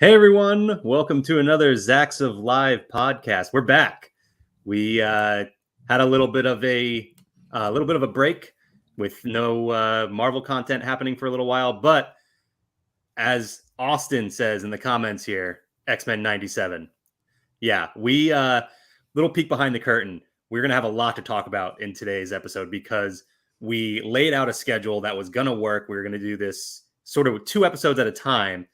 Hey everyone, welcome to another Zzzax of Live podcast. We're back. We had a little bit of a break with no Marvel content happening for a little while, but as Austin says in the comments here, X-Men 97. Yeah, we little peek behind the curtain. We're gonna have a lot to talk about in today's episode because we laid out a schedule that was gonna work. We were gonna do this sort of 2 episodes at a time.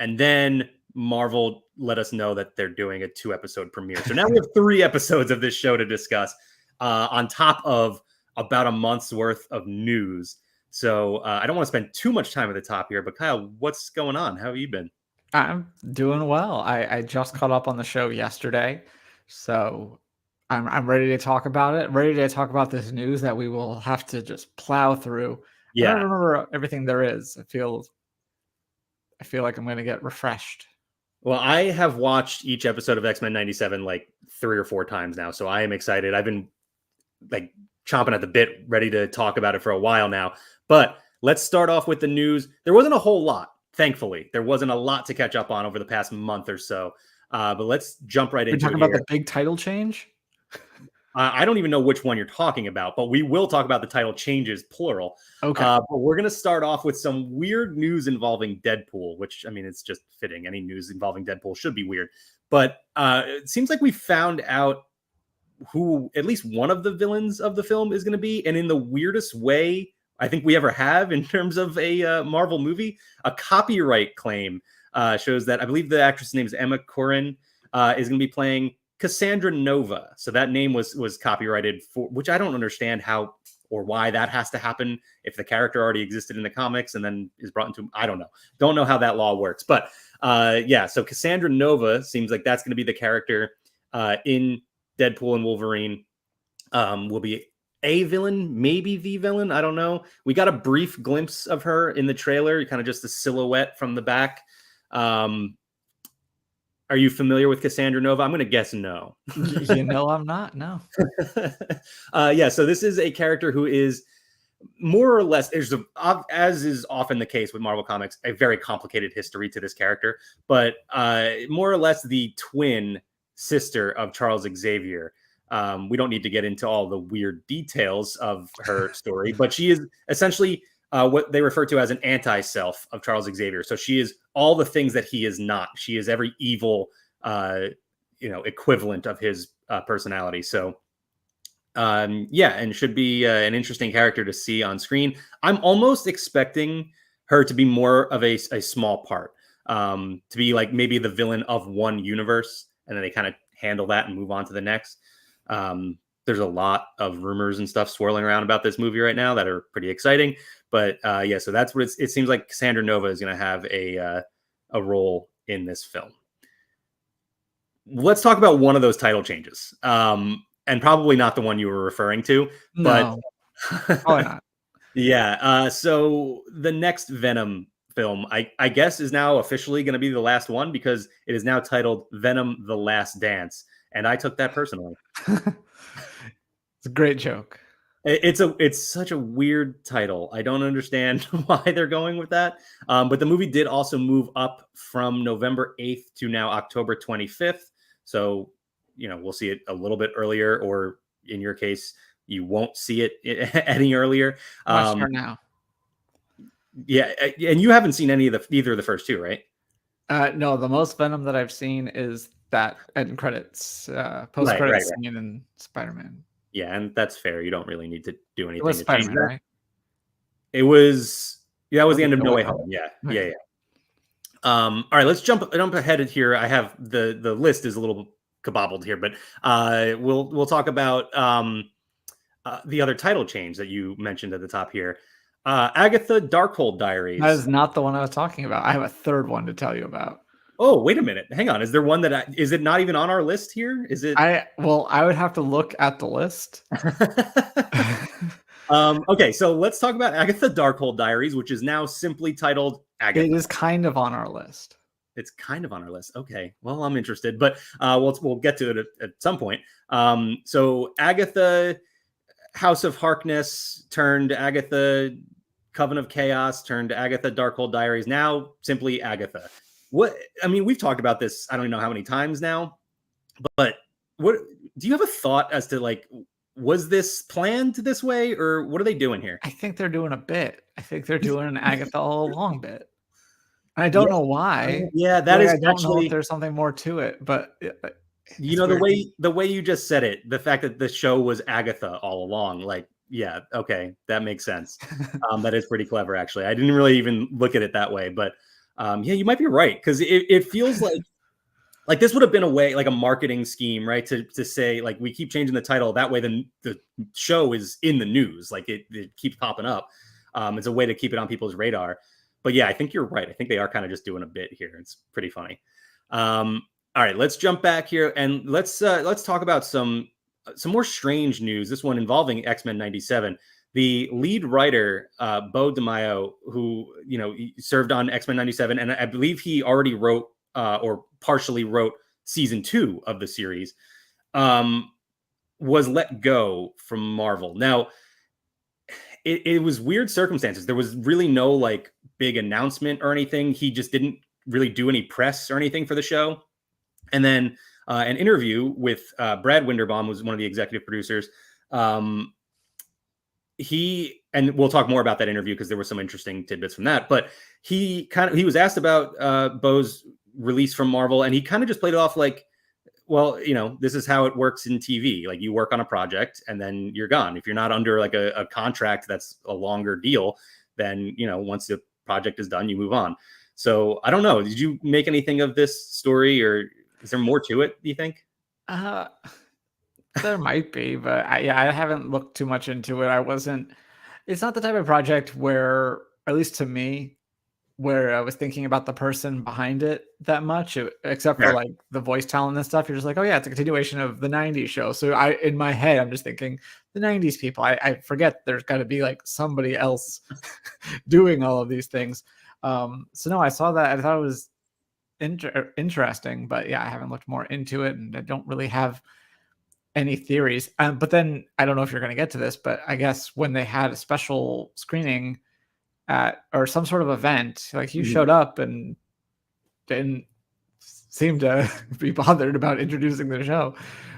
And then Marvel let us know that they're doing a 2-episode premiere. So now we have 3 episodes of this show to discuss on top of about a month's worth of news. So I don't want to spend too much time at the top here, but Kyle, what's going on? How have you been? I'm doing well. I just caught up on the show yesterday, so I'm ready to talk about it. Ready to talk about this news that we will have to just plow through. I don't remember everything there is. I feel like I'm going to get refreshed. Well, I have watched each episode of X-Men 97 like 3 or 4 times now, so I am excited. I've been like chomping at the bit, ready to talk about it for a while now. But let's start off with the news. There wasn't a whole lot, thankfully. There wasn't a lot to catch up on over the past month or so. But let's jump right into it. We're talking about the big title change? I don't even know which one you're talking about, but we will talk about the title changes, plural. Okay. But we're going to start off with some weird news involving Deadpool, which, I mean, it's just fitting. Any news involving Deadpool should be weird. But it seems like we found out who at least one of the villains of the film is going to be. And in the weirdest way I think we ever have in terms of a Marvel movie, a copyright claim shows that I believe the actress' name is Emma Corrin is going to be playing Cassandra Nova. So that name was copyrighted for, which I don't understand how or why that has to happen if the character already existed in the comics and then is brought into, I don't know how that law works. But yeah, so Cassandra Nova seems like that's going to be the character in Deadpool and Wolverine. Will be a villain, maybe the villain. I don't know. We got a brief glimpse of her in the trailer, kind of just a silhouette from the back. Are you familiar with Cassandra Nova? I'm going to guess no. I'm not. No. Yeah. So this is a character who is more or less, as is often the case with Marvel Comics, a very complicated history to this character, but more or less the twin sister of Charles Xavier. We don't need to get into all the weird details of her story, but she is essentially what they refer to as an anti-self of Charles Xavier. So she is all the things that he is not. She is every evil, equivalent of his personality. So, yeah, and should be an interesting character to see on screen. I'm almost expecting her to be more of a small part, to be like maybe the villain of one universe, and then they kind of handle that and move on to the next. There's a lot of rumors and stuff swirling around about this movie right now that are pretty exciting. But yeah, so that's what it seems like. Cassandra Nova is going to have a role in this film. Let's talk about one of those title changes, and probably not the one you were referring to. No. But Probably not. Yeah. So the next Venom film, I guess, is now officially going to be the last one because it is now titled Venom: The Last Dance. And I took that personally. It's a great joke. It's such a weird title. I don't understand why they're going with that. But the movie did also move up from November 8th to now October 25th. So, we'll see it a little bit earlier, or in your case, you won't see it any earlier. Start now. Yeah, and you haven't seen either of the first 2, right? No, the most Venom that I've seen is that end credits, post-credits scene in Spider-Man. Yeah, and that's fair. You don't really need to do anything. It was Spider-Man, right? It was, that was the end of No Way Home. Yeah. All right, let's jump ahead here. I have the list is a little kabobbled here, but we'll talk about the other title change that you mentioned at the top here. Agatha Darkhold Diaries. That is not the one I was talking about. I have a third one to tell you about. Oh, wait a minute. Hang on. Is there one is it not even on our list here? Is it? I would have to look at the list. Okay, so let's talk about Agatha Darkhold Diaries, which is now simply titled Agatha. It is kind of on our list. It's kind of on our list. Okay, well, I'm interested, but we'll get to it at some point. So Agatha, House of Harkness turned Agatha, Coven of Chaos turned Agatha Darkhold Diaries. Now simply Agatha. what I mean, we've talked about this, I don't even know how many times now, but what do you have a thought as to like, was this planned this way, or what are they doing here? I think they're doing a bit. I think they're doing an Agatha all along bit. And I Yeah, don't know why. yeah, that Like, is I don't know if actually, there's something more to it, but you it's know, weird. the way you just said it, the fact that the show was Agatha all along, like, yeah, okay, that makes sense. That is pretty clever, actually. I didn't really even look at it that way, but yeah, you might be right, because it feels like this would have been a way, like a marketing scheme, right? To say like, we keep changing the title that way, the show is in the news, like it keeps popping up. It's a way to keep it on people's radar. But yeah, I think you're right. I think they are kind of just doing a bit here. It's pretty funny. All right, let's jump back here and let's talk about some more strange news. This one involving X-Men '97. The lead writer, Bo DeMaio, who he served on X-Men '97, and I believe he already wrote or partially wrote season 2 of the series, was let go from Marvel. Now, it was weird circumstances. There was really no like big announcement or anything. He just didn't really do any press or anything for the show. And then an interview with Brad Winderbaum, was one of the executive producers. And we'll talk more about that interview because there were some interesting tidbits from that. But he was asked about Bo's release from Marvel, and he kind of just played it off like, well, this is how it works in TV. Like, you work on a project and then you're gone. If you're not under like a contract that's a longer deal, then once the project is done, you move on. So I don't know. Did you make anything of this story, or is there more to it, do you think? There might be, but I haven't looked too much into it. It's not the type of project where, at least to me, where I was thinking about the person behind it that much, except for like the voice talent and stuff. You're just like, oh yeah, it's a continuation of the '90s show. So in my head, I'm just thinking the '90s people. I forget there's got to be like somebody else doing all of these things. So no, I saw that. I thought it was interesting, but yeah, I haven't looked more into it, and I don't really have any theories. But then I don't know if you're going to get to this, but I guess when they had a special screening at or some sort of event, like you showed up and didn't seem to be bothered about introducing the show.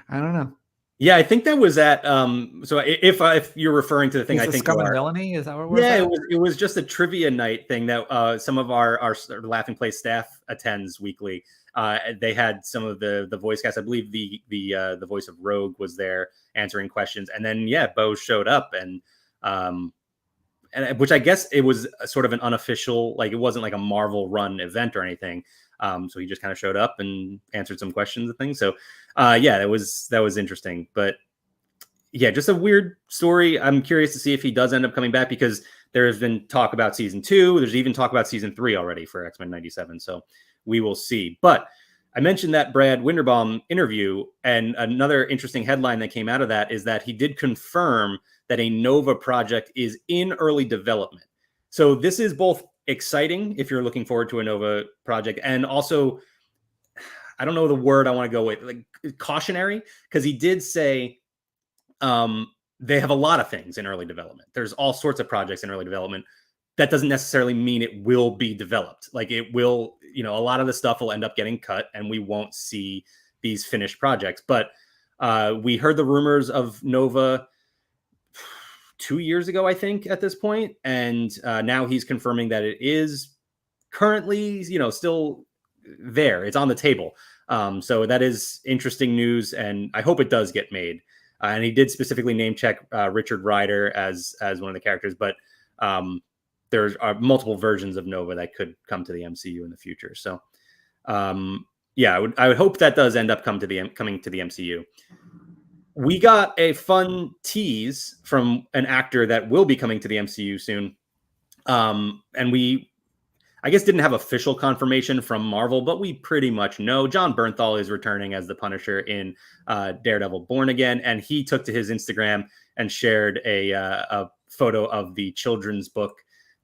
I don't know. Yeah, I think that was at so if you're referring to the thing, I think Scum and Villainy, is that what it was? Yeah, it was just a trivia night thing that some of our Laughing Place staff attends weekly. They had some of the voice cast. I believe the voice of Rogue was there answering questions, and then Bo showed up, and which I guess it was sort of an unofficial, like it wasn't like a Marvel run event or anything. So he just kind of showed up and answered some questions and things. So yeah, that was interesting. But yeah, just a weird story. I'm curious to see if he does end up coming back, because there has been talk about season 2. There's even talk about season 3 already for X-Men '97. So we will see. But I mentioned that Brad Winderbaum interview, and another interesting headline that came out of that is that he did confirm that a Nova project is in early development. So this is both exciting if you're looking forward to a Nova project, and also, I don't know the word I want to go with, like cautionary, because he did say they have a lot of things in early development. There's all sorts of projects in early development. That doesn't necessarily mean it will be developed. Like, it will, a lot of the stuff will end up getting cut and we won't see these finished projects. But we heard the rumors of Nova 2 years ago, I think, at this point. And now he's confirming that it is currently, still there. It's on the table. So that is interesting news, and I hope it does get made. And he did specifically name check Richard Rider as one of the characters, but there are multiple versions of Nova that could come to the MCU in the future. So yeah, I would hope that does end up coming to the MCU. We got a fun tease from an actor that will be coming to the MCU soon. And we, I guess, didn't have official confirmation from Marvel, but we pretty much know Jon Bernthal is returning as the Punisher in Daredevil Born Again. And he took to his Instagram and shared a photo of the children's book,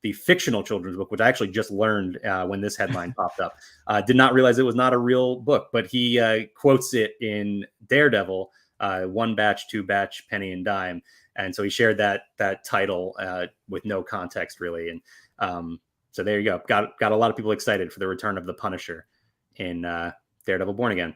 the fictional children's book, which I actually just learned when this headline popped up. Did not realize it was not a real book, but he quotes it in Daredevil, one batch, two batch, penny and dime. And so he shared that title with no context, really. And So there you go. Got a lot of people excited for the return of the Punisher in Daredevil Born Again.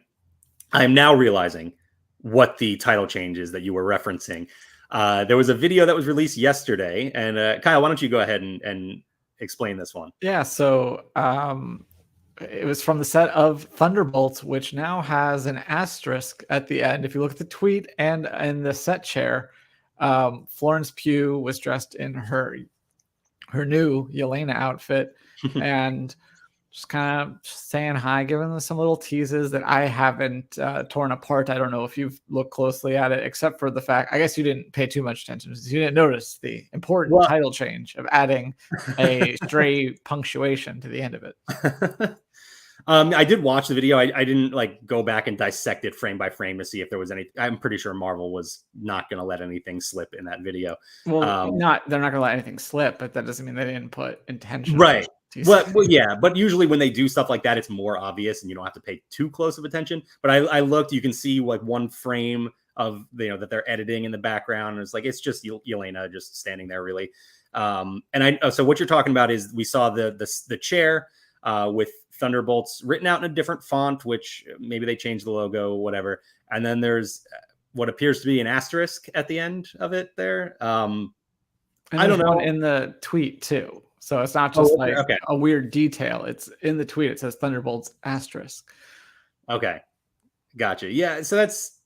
I am now realizing what the title change is that you were referencing. There was a video that was released yesterday, and Kyle, why don't you go ahead and explain this one? Yeah, so it was from the set of Thunderbolts, which now has an asterisk at the end. If you look at the tweet and in the set chair, Florence Pugh was dressed in her new Yelena outfit and just kind of saying hi, giving them some little teases that I haven't torn apart. I don't know if you've looked closely at it, except for the fact, I guess you didn't pay too much attention. You didn't notice the important title change of adding a stray punctuation to the end of it. I did watch the video. I didn't like go back and dissect it frame by frame to see if there was any. I'm pretty sure Marvel was not going to let anything slip in that video. Well, they're not going to let anything slip, but that doesn't mean they didn't put intention. Right. Well, yeah, but usually when they do stuff like that, it's more obvious and you don't have to pay too close of attention. But I looked, you can see like one frame of that they're editing in the background. And it's just Yelena just standing there really. So what you're talking about is we saw the chair with Thunderbolts written out in a different font, which maybe they changed the logo, whatever. And then there's what appears to be an asterisk at the end of it there. I don't know. In the tweet too. So it's not just a weird detail. It's in the tweet. It says Thunderbolts asterisk. Okay. Gotcha. Yeah. So that's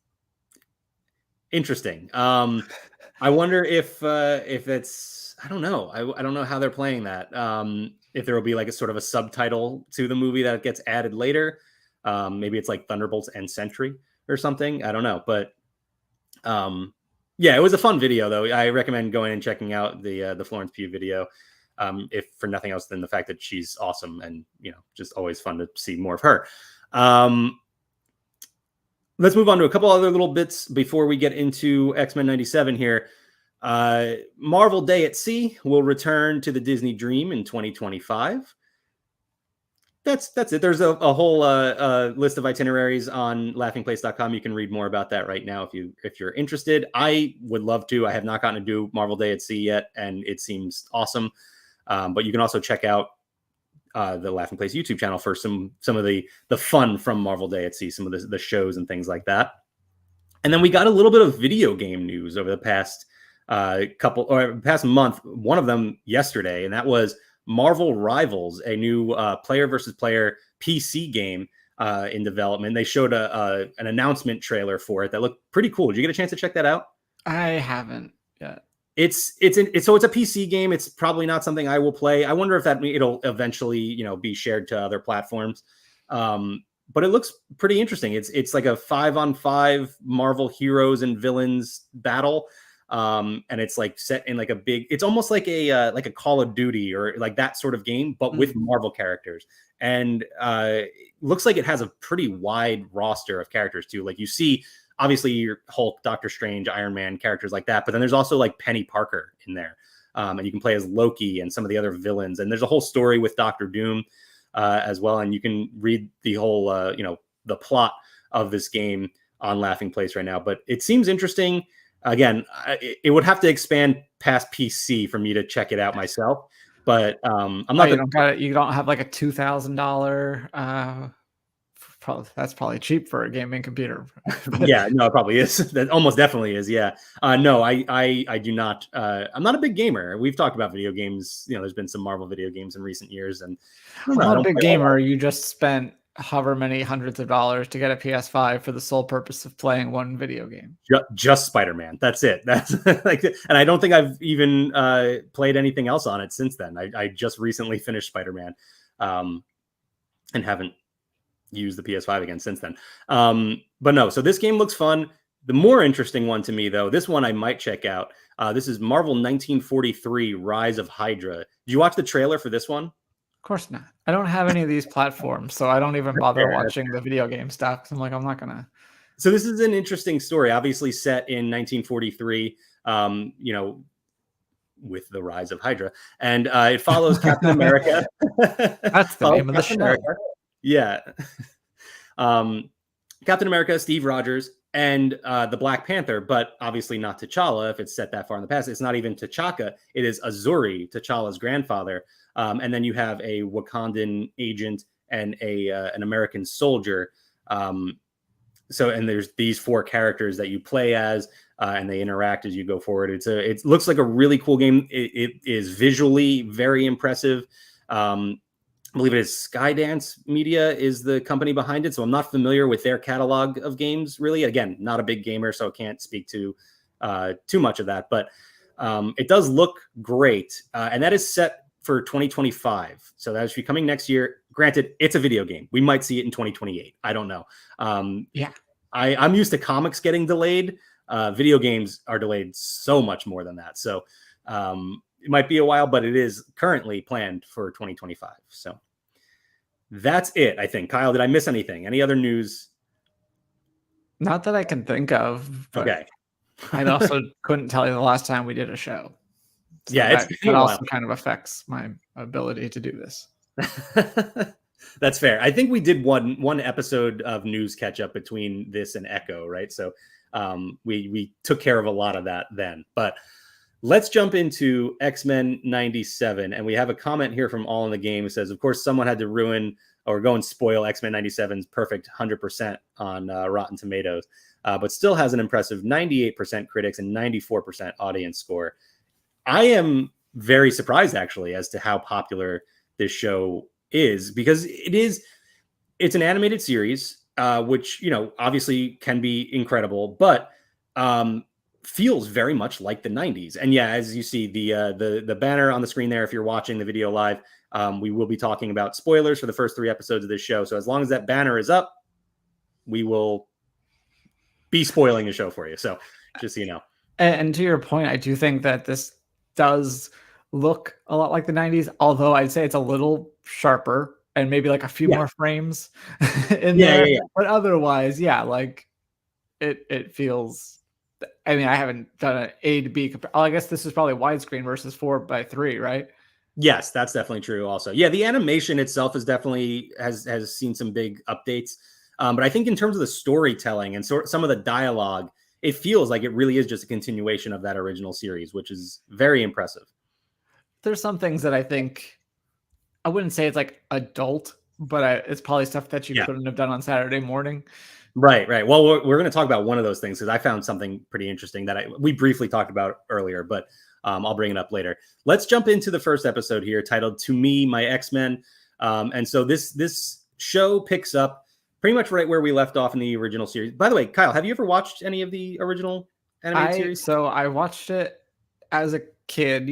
interesting. I wonder if it's, I don't know. I don't know how they're playing that. If there will be like a sort of a subtitle to the movie that gets added later. Maybe it's like Thunderbolts and Sentry or something. I don't know. But yeah, it was a fun video though. I recommend going and checking out the Florence Pugh video. If for nothing else than the fact that she's awesome and, just always fun to see more of her. Let's move on to a couple other little bits before we get into X-Men 97 here. Marvel Day at Sea will return to the Disney Dream in 2025. That's it. There's a whole list of itineraries on laughingplace.com. You can read more about that right now if you're interested. I would love to. I have not gotten to do Marvel Day at Sea yet, and it seems awesome. But you can also check out the Laughing Place YouTube channel for some of the fun from Marvel Day at Sea, some of the shows and things like that. And then we got a little bit of video game news over the past past month. One of them yesterday, and that was Marvel Rivals, a new player versus player PC game in development. They showed an announcement trailer for it that looked pretty cool. Did you get a chance to check that out? I haven't yet. It's a PC game. It's probably not something I will play. I wonder if it'll eventually, be shared to other platforms. But it looks pretty interesting. It's like a 5-on-5 Marvel heroes and villains battle. And it's like set in like it's almost like a Call of Duty or like that sort of game, but with Marvel characters. And looks like it has a pretty wide roster of characters too. Like you see, obviously your Hulk, Doctor Strange, Iron Man, characters like that. But then there's also like Penny Parker in there. And you can play as Loki and some of the other villains. And there's a whole story with Doctor Doom as well. And you can read the whole, the plot of this game on Laughing Place right now. But it seems interesting. Again, it would have to expand past PC for me to check it out myself. But I'm not. You don't have like a $2,000. That's probably cheap for a gaming computer. Yeah, no, it probably is. That almost definitely is. Yeah. No, I do not. I'm not a big gamer. We've talked about video games. There's been some Marvel video games in recent years, and I'm not a big gamer. You just spent however many hundreds of dollars to get a PS5 for the sole purpose of playing one video game. Just Spider-Man. That's it. That's like, and I don't think I've even played anything else on it since then. I just recently finished Spider-Man, and haven't used the PS5 again since then. But no, so this game looks fun. The more interesting one to me, though, this one I might check out. This is Marvel 1943: Rise of Hydra. Did you watch the trailer for this one? Of course not. I don't have any of these platforms, so I don't even bother watching the video game stuff. 'Cause I'm like, I'm not gonna. So this is an interesting story, obviously set in 1943. With the rise of Hydra, and it follows Captain America. That's the name of the show. Yeah. Captain America, Steve Rogers, and the Black Panther, but obviously not T'Challa if it's set that far in the past. It's not even T'Chaka. It is Azuri, T'Challa's grandfather. And then you have a Wakandan agent and an American soldier. And there's these 4 characters that you play as, and they interact as you go forward. It looks like a really cool game. It is visually very impressive. I believe it is Skydance Media is the company behind it. So I'm not familiar with their catalog of games, really. Again, not a big gamer, so I can't speak to too much of that. But it does look great. And that is set for 2025. So that should be coming next year. Granted, it's a video game. We might see it in 2028. I don't know. I'm used to comics getting delayed. Video games are delayed so much more than that. So it might be a while, but it is currently planned for 2025. So that's it, I think. Kyle, did I miss anything? Any other news? Not that I can think of. Okay. I also couldn't tell you the last time we did a show. So yeah, it also kind of affects my ability to do this. That's fair. I think we did one episode of news catch up between this and Echo, right? So we took care of a lot of that then. But let's jump into X-Men 97. And we have a comment here from All in the Game who says, of course, someone had to ruin or go and spoil X-Men 97's perfect 100% on Rotten Tomatoes, but still has an impressive 98% critics and 94% audience score. I am very surprised, actually, as to how popular this show is, because it's an animated series, which, obviously can be incredible, but feels very much like the 90s. And yeah, as you see the banner on the screen there, if you're watching the video live, we will be talking about spoilers for the first 3 episodes of this show. So as long as that banner is up, we will be spoiling the show for you. So just so you know. And to your point, I do think that this does look a lot like the 90s, although I'd say it's a little sharper and maybe like a few more frames in there. Yeah. But otherwise, like it feels, I mean, I haven't done an A to B. I guess this is probably widescreen versus 4:3, right? Yes, that's definitely true also. Yeah, the animation itself is definitely has seen some big updates. But I think in terms of the storytelling and some of the dialogue, it feels like it really is just a continuation of that original series, which is very impressive. There's some things that I think, I wouldn't say it's like adult, but it's probably stuff that you couldn't have done on Saturday morning. Right. Well, we're going to talk about one of those things because I found something pretty interesting that we briefly talked about earlier, but I'll bring it up later. Let's jump into the first episode here titled To Me, My X-Men. And so this show picks up pretty much right where we left off in the original series. By the way, Kyle, have you ever watched any of the original animated series? So I watched it as a kid,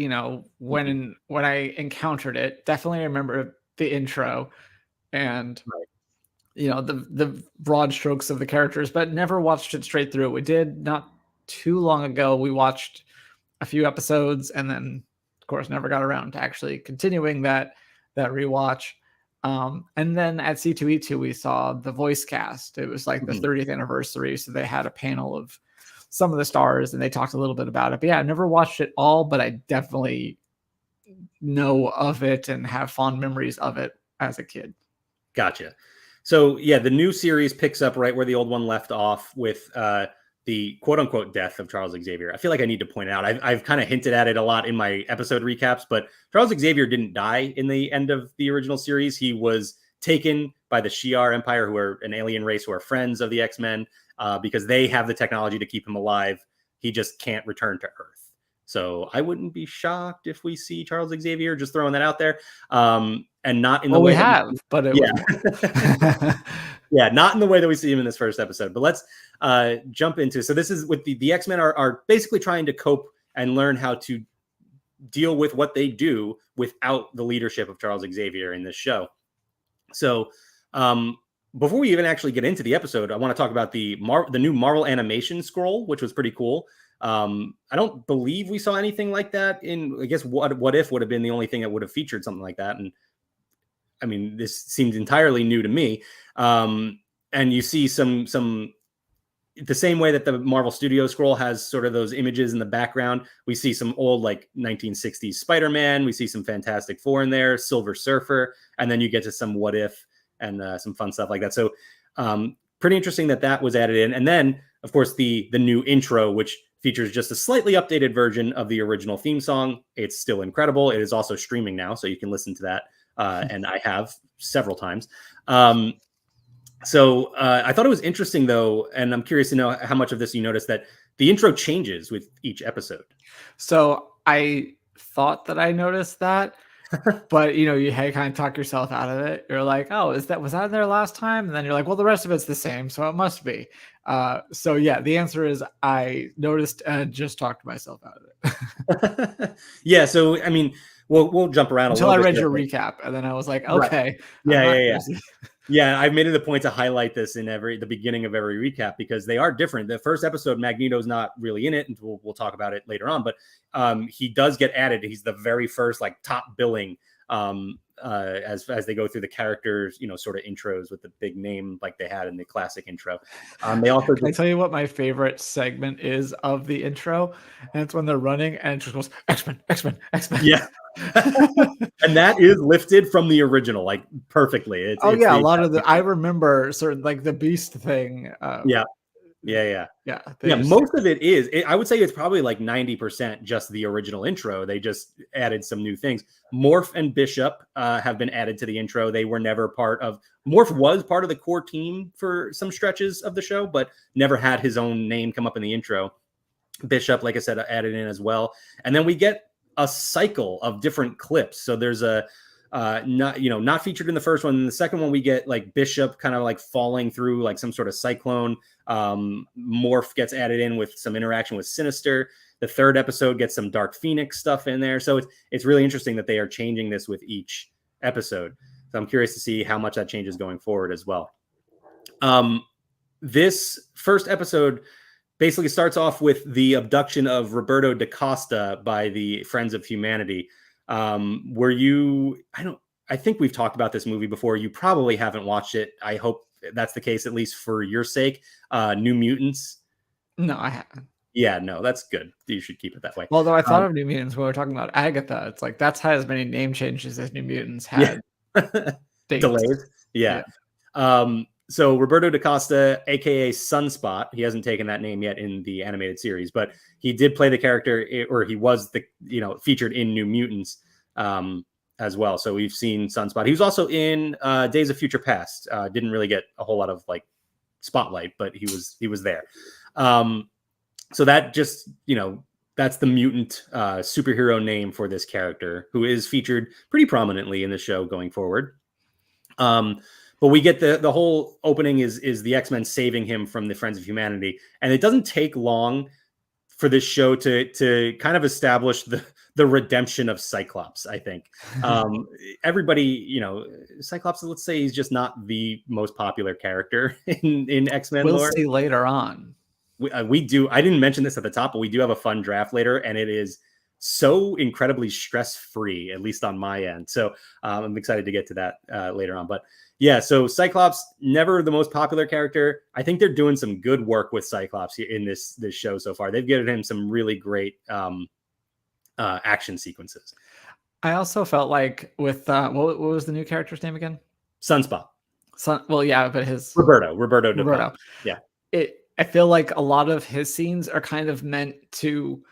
when I encountered it. Definitely remember the intro and the broad strokes of the characters, but never watched it straight through. We did not too long ago. We watched a few episodes and then, of course, never got around to actually continuing that rewatch. And then at C2E2, we saw the voice cast. It was like the 30th anniversary. So they had a panel of some of the stars and they talked a little bit about it. But yeah, I've never watched it all, but I definitely know of it and have fond memories of it as a kid. Gotcha. So yeah, the new series picks up right where the old one left off with the quote unquote death of Charles Xavier. I feel like I need to point it out. I've kind of hinted at it a lot in my episode recaps, but Charles Xavier didn't die in the end of the original series. He was taken by the Shi'ar Empire, who are an alien race who are friends of the X-Men, because they have the technology to keep him alive. He just can't return to Earth. So I wouldn't be shocked if we see Charles Xavier, just throwing that out there. And not in the way we have, but it yeah, not in the way that we see him in this first episode. But let's jump into. So this is with the X-Men are basically trying to cope and learn how to deal with what they do without the leadership of Charles Xavier in this show. So before we even actually get into the episode, I want to talk about the new Marvel animation scroll, which was pretty cool. I don't believe we saw anything like that in, I guess, what if would have been the only thing that would have featured something like that. And I mean, this seemed entirely new to me. And you see some the same way that the Marvel Studios scroll has sort of those images in the background. We see some old like 1960s Spider-Man. We see some Fantastic Four in there, Silver Surfer, and then you get to some what if and some fun stuff like that. So pretty interesting that was added in. And then, of course, the new intro, which features just a slightly updated version of the original theme song. It's still incredible. It is also streaming now, so you can listen to that. And I have several times. So I thought it was interesting, though, and I'm curious to know how much of this you noticed, that the intro changes with each episode. So I thought that I noticed that, but you kind of talk yourself out of it. You're like, oh, was that in there last time? And then you're like, well, the rest of it's the same, so it must be. So yeah, the answer is I noticed and just talked myself out of it. Yeah. So I mean, we'll jump around until a I little read bit your recap, and then I was like, okay, right. Yeah. Yeah, I've made it a point to highlight this in the beginning of every recap because they are different. The first episode, Magneto's not really in it, and we'll talk about it later on. But he does get added. He's the very first top billing as they go through the characters, sort of intros with the big name like they had in the classic intro. They also Can I tell you what my favorite segment is of the intro? And it's when they're running and it just goes X-Men, X-Men, X-Men. Yeah. And that is lifted from the original perfectly. A lot of I remember certain the Beast thing. Yeah. Most of it is. I would say it's probably 90% just the original intro. They just added some new things. Morph and Bishop have been added to the intro. They were never part of. Morph was part of the core team for some stretches of the show, but never had his own name come up in the intro. Bishop, like I said, added in as well, and then we get a cycle of different clips. So there's a not featured in the first one. In the second one, we get Bishop kind of falling through some sort of cyclone. Morph gets added in with some interaction with Sinister. The third episode gets some Dark Phoenix stuff in there. So it's really interesting that they are changing this with each episode. So I'm curious to see how much that changes going forward as well. This first episode basically starts off with the abduction of Roberto da Costa by the Friends of Humanity. I think we've talked about this movie before. You probably haven't watched it. I hope that's the case, at least for your sake. New Mutants. No, I haven't. Yeah, no, that's good. You should keep it that way. Although I thought of New Mutants when we were talking about Agatha. It's that's had as many name changes as New Mutants had. Delays. Yeah. So Roberto da Costa, aka Sunspot, he hasn't taken that name yet in the animated series, but he did play the character, or he was featured in New Mutants as well. So we've seen Sunspot. He was also in Days of Future Past. Didn't really get a whole lot of spotlight, but he was there. So that just that's the mutant superhero name for this character, who is featured pretty prominently in the show going forward. But we get the whole opening is the X-Men saving him from the Friends of Humanity. And it doesn't take long for this show to kind of establish the redemption of Cyclops, I think. Everybody, Cyclops, let's say he's just not the most popular character in X-Men lore. We'll see later on. We do. I didn't mention this at the top, but we do have a fun draft later, and it is so incredibly stress-free, at least on my end. So I'm excited to get to that later on. But yeah, so Cyclops, never the most popular character. I think they're doing some good work with Cyclops in this show so far. They've given him some really great action sequences. I also felt with what was the new character's name again? Sunspot. Well, yeah, but his Roberto. Yeah. I feel like a lot of his scenes are kind of meant to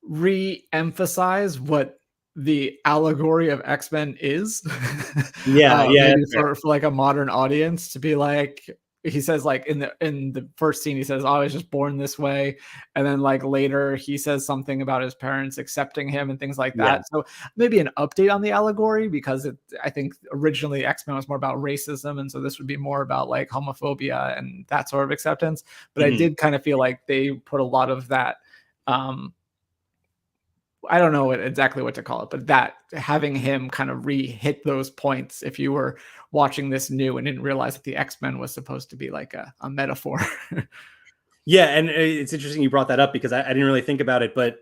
re-emphasize what the allegory of X-Men is. For a modern audience to be he says in the first scene, he says, oh, I was just born this way. And then later he says something about his parents accepting him and things like that. Yeah. So maybe an update on the allegory, because I think originally X-Men was more about racism. And so this would be more about homophobia and that sort of acceptance. But I did kind of feel like they put a lot of that, I don't know exactly what to call it, but that having him kind of re-hit those points, if you were watching this new and didn't realize that the X-Men was supposed to be a metaphor. Yeah, and it's interesting you brought that up, because I didn't really think about it, but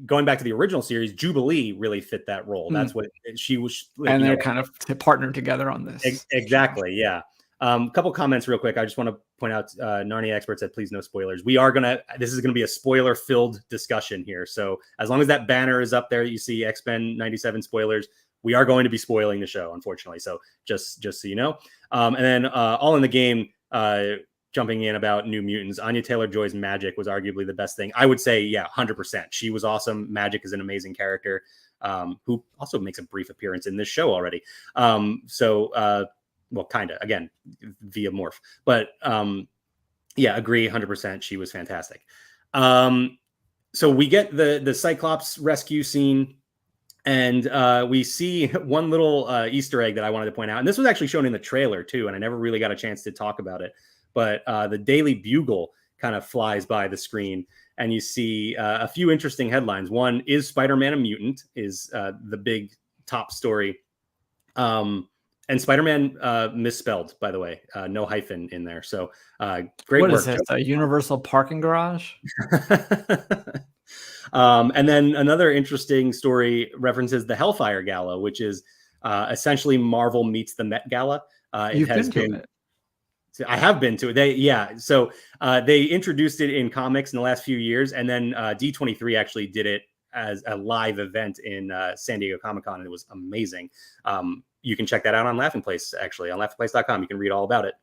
going back to the original series, Jubilee really fit that role. That's what she was. And they're kind of partnered together on this. Exactly, yeah. A couple comments real quick. I just want to point out, Narnia Expert said, please no spoilers. This is going to be a spoiler-filled discussion here. So as long as that banner is up there, you see X-Men 97 spoilers, we are going to be spoiling the show, unfortunately. So just so you know. And then All in the Game jumping in about New Mutants, Anya Taylor-Joy's magic was arguably the best thing. I would say, yeah, 100%. She was awesome. Magic is an amazing character, who also makes a brief appearance in this show already. Well, kind of, again, via Morph. But yeah, agree 100%. She was fantastic. So we get the Cyclops rescue scene, and we see one little Easter egg that I wanted to point out. And this was actually shown in the trailer too, and I never really got a chance to talk about it. But the Daily Bugle kind of flies by the screen, and you see a few interesting headlines. One is Spider-Man a mutant is the big top story. And Spider-Man misspelled, by the way, no hyphen in there. So great work. What is this, a universal parking garage? And then another interesting story references the Hellfire Gala, which is essentially Marvel meets the Met Gala. You've been to it. I have been to it. So they introduced it in comics in the last few years, and then D23 actually did it as a live event in San Diego Comic-Con, and it was amazing. You can check that out on Laughing Place, actually, on laughingplace.com. You can read all about it.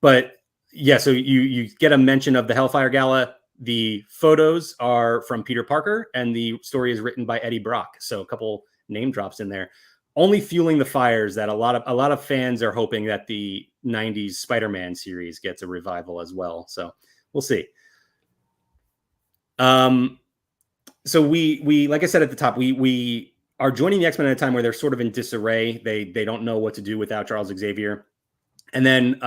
But yeah, so you get a mention of the Hellfire Gala. The photos are from Peter Parker, and the story is written by Eddie Brock. So a couple name drops in there, only fueling the fires that a lot of fans are hoping that the 90s Spider-Man series gets a revival as well. So we'll see. So we like I said at the top, we are joining the X-Men at a time where they're sort of in disarray. They don't know what to do without Charles Xavier. And then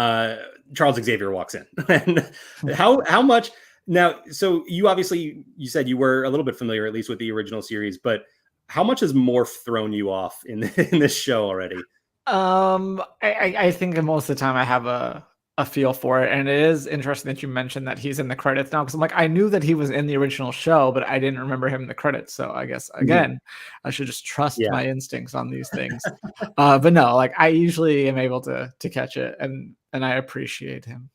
Charles Xavier walks in. And how much now, so you said you were a little bit familiar, at least with the original series, but how much has Morph thrown you off in this show already? I think most of the time I have a feel for it, and it is interesting that you mentioned that he's in the credits now, because I'm like, I knew that he was in the original show, but I didn't remember him in the credits. So I guess again, I should just trust my instincts on these things. But no, like I usually am able to catch it, and I appreciate him.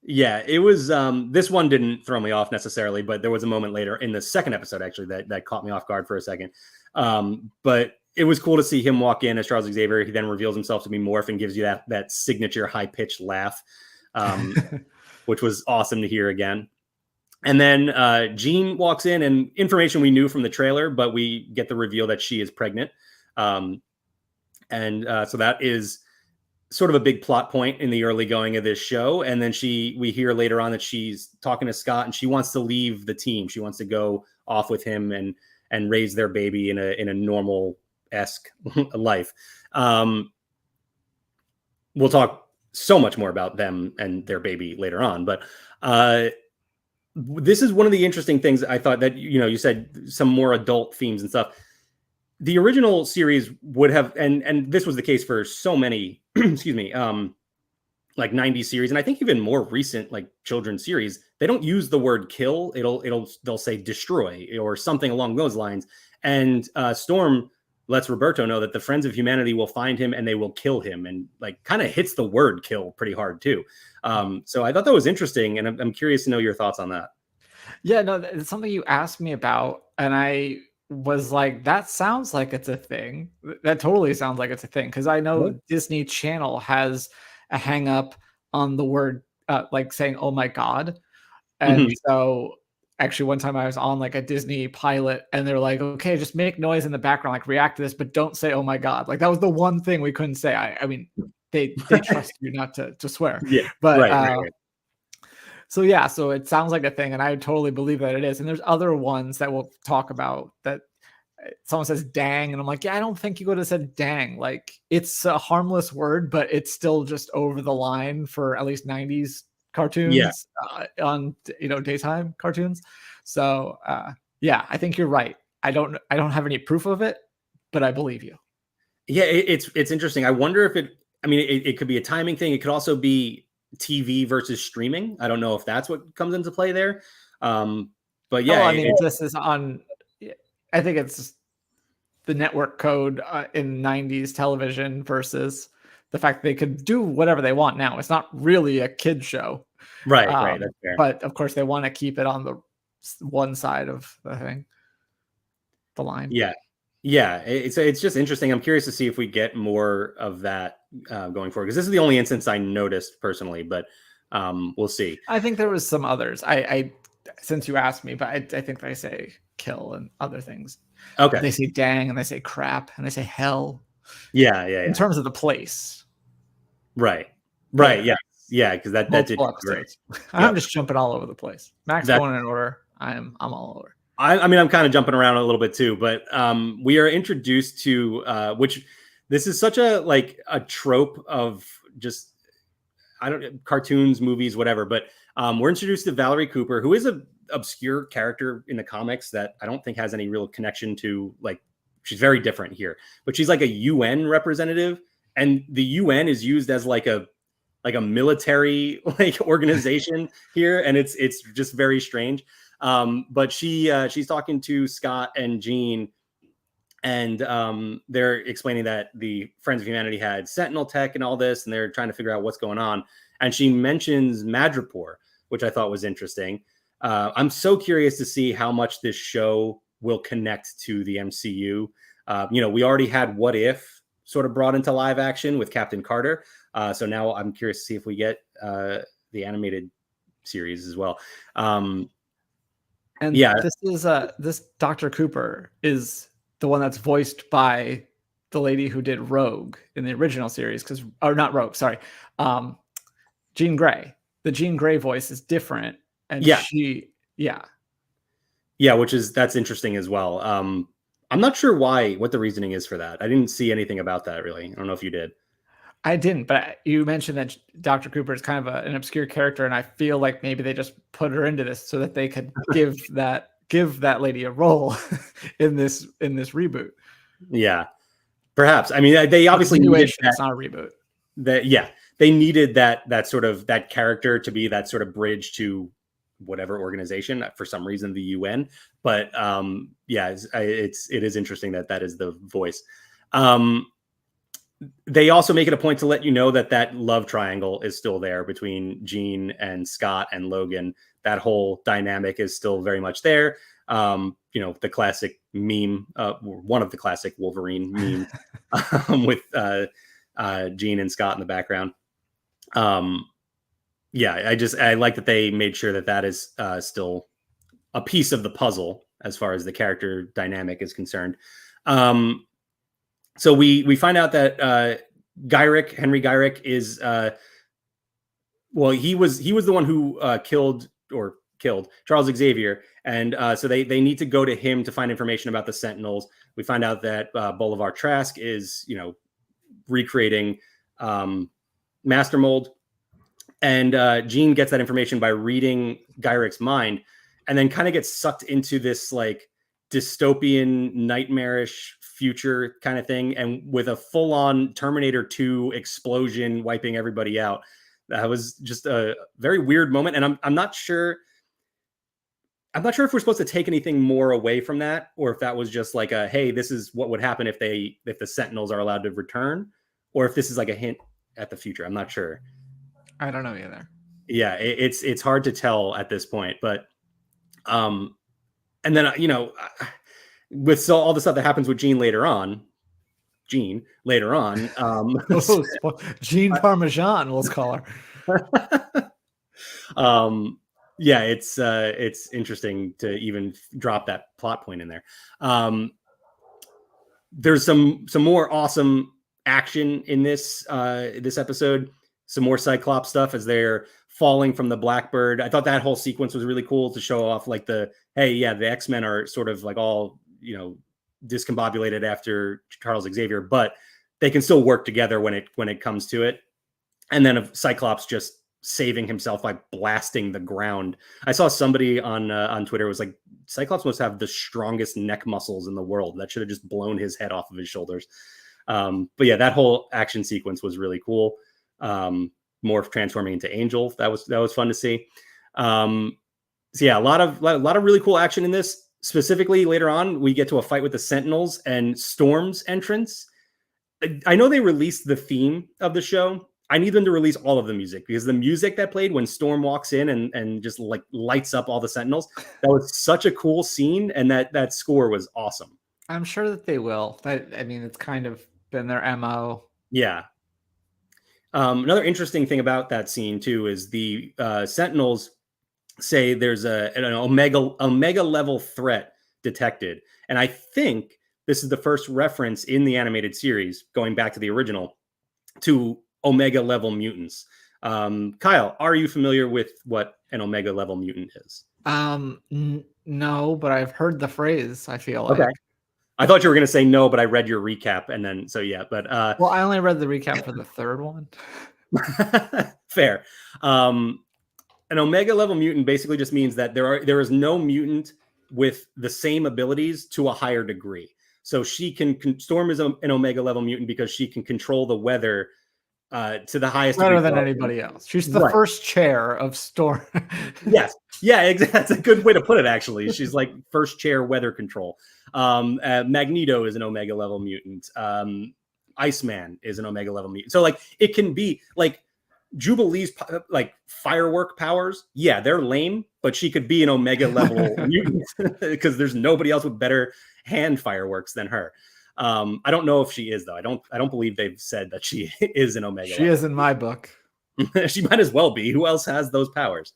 Yeah, it was this one didn't throw me off necessarily, but there was a moment later in the second episode actually that caught me off guard for a second. But it was cool to see him walk in as Charles Xavier. He then reveals himself to be Morph and gives you that signature high-pitched laugh, which was awesome to hear again. And then Jean walks in, and information we knew from the trailer, but we get the reveal that she is pregnant. So that is sort of a big plot point in the early going of this show. And then we hear later on that she's talking to Scott, and she wants to leave the team. She wants to go off with him and raise their baby in a normal-esque life. We'll talk so much more about them and their baby later on, but this is one of the interesting things I thought that, you said some more adult themes and stuff. The original series would have, and this was the case for so many, excuse me, like 90s series, and I think even more recent like children's series, they don't use the word kill. They'll say destroy or something along those lines. And Storm lets Roberto know that the Friends of Humanity will find him and they will kill him, and like kind of hits the word kill pretty hard too. So I thought that was interesting, and I'm curious to know your thoughts on that. Yeah, no, it's something you asked me about, and I was like, that sounds like it's a thing. That totally sounds like it's a thing, because I know Disney Channel has a hang up on the word like saying "oh my god," and so actually one time I was on like a Disney pilot, and they're like, okay, just make noise in the background, like react to this, but don't say "oh my god." Like that was the one thing we couldn't say. I mean, they trust you not to swear. Yeah, but right. So it sounds like a thing, and I totally believe that it is. And there's other ones that we'll talk about that someone says dang, and I'm like, yeah, I don't think you would have said dang. Like it's a harmless word, but it's still just over the line for at least 90s cartoons on daytime cartoons. So yeah, I think you're right. I don't have any proof of it, but I believe you. Yeah, it's interesting. I wonder if it could be a timing thing. It could also be TV versus streaming. I don't know if that's what comes into play there. But yeah, this is on. I think it's the network code in 90s television versus the fact they could do whatever they want now. It's not really a kid show. Right. That's fair. But of course they want to keep it on the one side of the thing. The line. Yeah. Yeah, it's just interesting. I'm curious to see if we get more of that going forward, because this is the only instance I noticed personally, but we'll see. I think there was some others. I since you asked me, but I think they say kill and other things. Okay. They say dang and they say crap and they say hell. Yeah. In terms of the place. Right. Yeah. Yeah, because that did great. I'm just jumping all over the place. Max going in order. I'm all over. I mean, I'm kind of jumping around a little bit too, but we are introduced to which this is such a trope of just cartoons, movies, whatever. But we're introduced to Valerie Cooper, who is a obscure character in the comics that I don't think has any real connection to, she's very different here, but she's like a UN representative, and the UN is used as like a military organization here, and it's just very strange. But she's talking to Scott and Jean, and they're explaining that the Friends of Humanity had Sentinel tech and all this, and they're trying to figure out what's going on. And she mentions Madripoor, which I thought was interesting. I'm so curious to see how much this show will connect to the MCU. We already had What If sort of brought into live action with Captain Carter. So now I'm curious to see if we get the animated series as well. This Dr. Cooper is the one that's voiced by the lady who did Rogue in the original series, not Rogue, sorry. Jean Grey. The Jean Grey voice is different. And that's interesting as well. I'm not sure what the reasoning is for that. I didn't see anything about that really. I don't know if you did. I didn't, but you mentioned that Dr. Cooper is kind of an obscure character, and I feel like maybe they just put her into this so that they could give that lady a role in this reboot. Yeah, perhaps. I mean, they obviously needed that. It's not a reboot. They needed that sort of that character to be that sort of bridge to whatever organization, for some reason the UN. But it is interesting that is the voice. They also make it a point to let you know that love triangle is still there between Jean and Scott and Logan. That whole dynamic is still very much there. The classic meme, one of the classic Wolverine memes with Jean and Scott in the background. I like that they made sure that is still a piece of the puzzle as far as the character dynamic is concerned. So we find out that Henry Gyrick is he was the one who killed Charles Xavier, and so they need to go to him to find information about the Sentinels. We find out that Bolivar Trask is recreating Master Mold, and Jean gets that information by reading Gyrick's mind, and then kind of gets sucked into this dystopian, nightmarish future kind of thing, and with a full-on Terminator 2 explosion wiping everybody out. That was just a very weird moment, and I'm not sure if we're supposed to take anything more away from that, or if that was just like hey, this is what would happen if the Sentinels are allowed to return, or if this is like a hint at the future. I'm not sure. I don't know either. Yeah, it's hard to tell at this point, but and then with all the stuff that happens with Jean later on, Jean Parmesan, let's call her. It's interesting to even drop that plot point in there. There's some more awesome action in this episode. Some more Cyclops stuff as they're falling from the Blackbird. I thought that whole sequence was really cool to show off the X-Men are sort of all discombobulated after Charles Xavier, but they can still work together when it comes to it. And then Cyclops just saving himself by blasting the ground. I saw somebody on Twitter was like, Cyclops must have the strongest neck muscles in the world. That should have just blown his head off of his shoulders. But yeah, that whole action sequence was really cool. Morph transforming into Angel, that was fun to see. So yeah, a lot of really cool action in this. Specifically, later on, we get to a fight with the Sentinels and Storm's entrance. I know they released the theme of the show. I need them to release all of the music, because the music that played when Storm walks in and just lights up all the Sentinels, that was such a cool scene, and that score was awesome. I'm sure that they will. I mean, it's kind of been their MO. Yeah. Another interesting thing about that scene too is the Sentinels say there's an omega level threat detected, and I think this is the first reference in the animated series, going back to the original, to omega level mutants. Kyle, are you familiar with what an omega level mutant is? No, but I've heard the phrase, I feel Okay. like. I thought you were going to say no, but I read your recap, and then so yeah. But well, I only read the recap for the third one. Fair. An omega level mutant basically just means that there is no mutant with the same abilities to a higher degree. So Storm is an omega level mutant because she can control the weather to the highest better degree than anybody else. She's the first chair of Storm. Yes. Yeah, exactly. That's a good way to put it, actually. She's like first chair weather control. Magneto is an omega level mutant. Iceman is an omega level mutant. So like it can be like Jubilee's like firework powers. Yeah, they're lame, but she could be an omega level mutant because there's nobody else with better hand fireworks than her. I don't know if she is though. I don't believe they've said that she is an omega. She is in my book. She might as well be. Who else has those powers?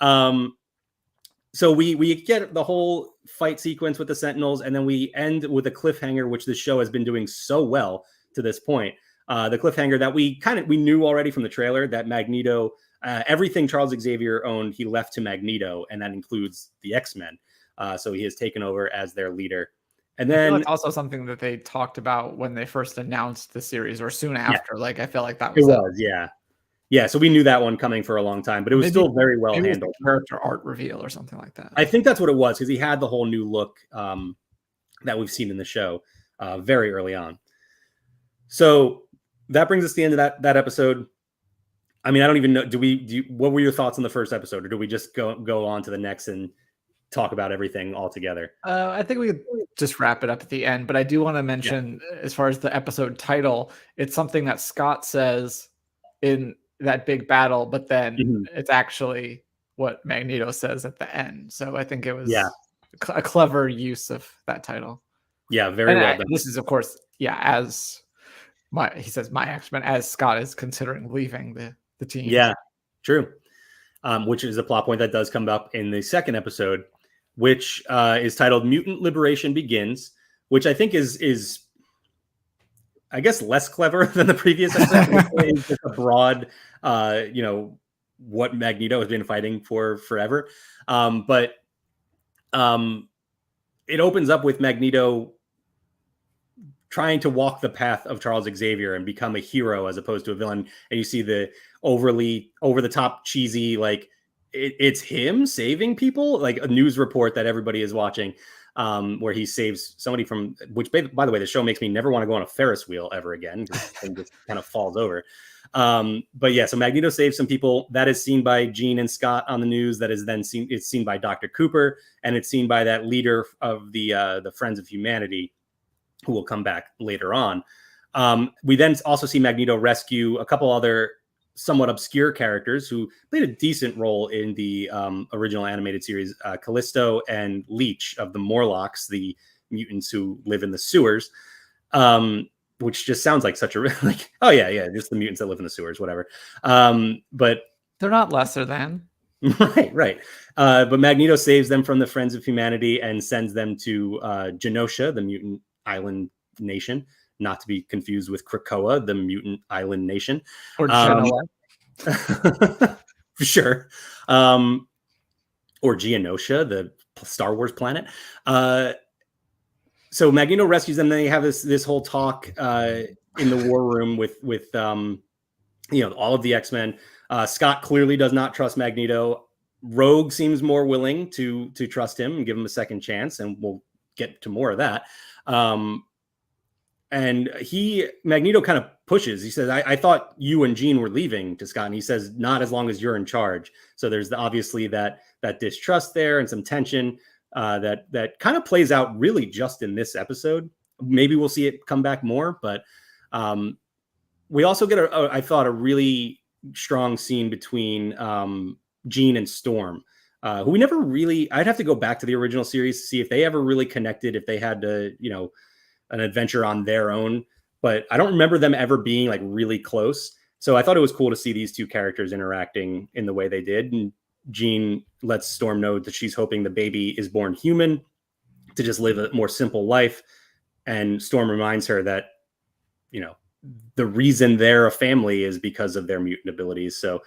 So we get the whole fight sequence with the Sentinels, and then we end with a cliffhanger, which the show has been doing so well to this point. The cliffhanger that we knew already from the trailer, that Magneto, everything Charles Xavier owned, he left to Magneto, and that includes the X-Men. So he has taken over as their leader. And then it's also something that they talked about when they first announced the series, or soon after. Yeah, like I feel like that was yeah. Yeah, so we knew that one coming for a long time, but it was still very well handled. Character art reveal or something like that. I think that's what it was, because he had the whole new look that we've seen in the show very early on. So that brings us to the end of that episode. I mean, I don't even know. What were your thoughts on the first episode, or do we just go on to the next and talk about everything all together? I think we could just wrap it up at the end, but I do want to mention, as far as the episode title, it's something that Scott says in that big battle, but then it's actually what Magneto says at the end. So I think it was a clever use of that title. Yeah, very well done. This is, of course, as he says, my X-Men, as Scott is considering leaving the team. Yeah, true. Which is a plot point that does come up in the second episode, which is titled "Mutant Liberation Begins," which I think is I guess less clever than the previous episode. It's just a broad, what Magneto has been fighting for forever. But it opens up with Magneto trying to walk the path of Charles Xavier and become a hero as opposed to a villain. And you see the over the top cheesy, like it's him saving people, like a news report that everybody is watching. Where he saves somebody from, which, by the way, the show makes me never want to go on a Ferris wheel ever again, because it just kind of falls over. But yeah, so Magneto saves some people. That is seen by Jean and Scott on the news. That is then it's seen by Dr. Cooper, and it's seen by that leader of the Friends of Humanity, who will come back later on. We then also see Magneto rescue a couple other somewhat obscure characters who played a decent role in the original animated series, Callisto and Leech of the Morlocks, the mutants who live in the sewers, which just sounds like such a like, oh yeah, just the mutants that live in the sewers, whatever. But they're not lesser than. Right. But Magneto saves them from the Friends of Humanity and sends them to Genosha, the mutant island nation, not to be confused with Krakoa, the mutant island nation. Or Genoa. For sure. Or Geonosia, the Star Wars planet. So Magneto rescues them. They have this whole talk in the war room with all of the X-Men. Scott clearly does not trust Magneto. Rogue seems more willing to trust him and give him a second chance, and we'll get to more of that. And Magneto kind of pushes. He says, I thought you and Jean were leaving, to Scott. And he says, not as long as you're in charge. So there's obviously that distrust there and some tension that kind of plays out really just in this episode. Maybe we'll see it come back more, but we also get I thought a really strong scene between Jean and Storm. who we never really, I'd have to go back to the original series to see if they ever really connected, if they had to, an adventure on their own, but I don't remember them ever being like really close. So I thought it was cool to see these two characters interacting in the way they did. And Jean lets Storm know that she's hoping the baby is born human to just live a more simple life. And Storm reminds her that, the reason they're a family is because of their mutant abilities. So,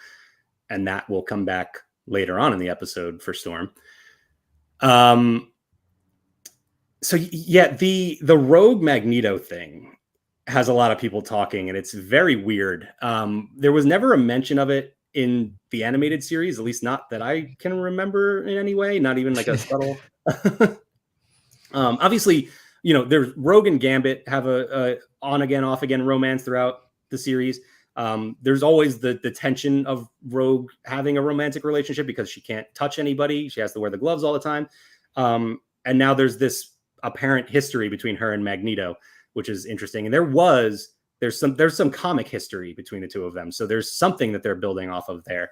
and that will come back later on in the episode for Storm. So yeah, the Rogue Magneto thing has a lot of people talking, and it's very weird. There was never a mention of it in the animated series, at least not that I can remember in any way, not even like a subtle. Obviously, there's Rogue and Gambit have a on again, off again romance throughout the series. There's always the tension of Rogue having a romantic relationship because she can't touch anybody. She has to wear the gloves all the time. And now there's this apparent history between her and Magneto, which is interesting. And there's some comic history between the two of them. So there's something that they're building off of there.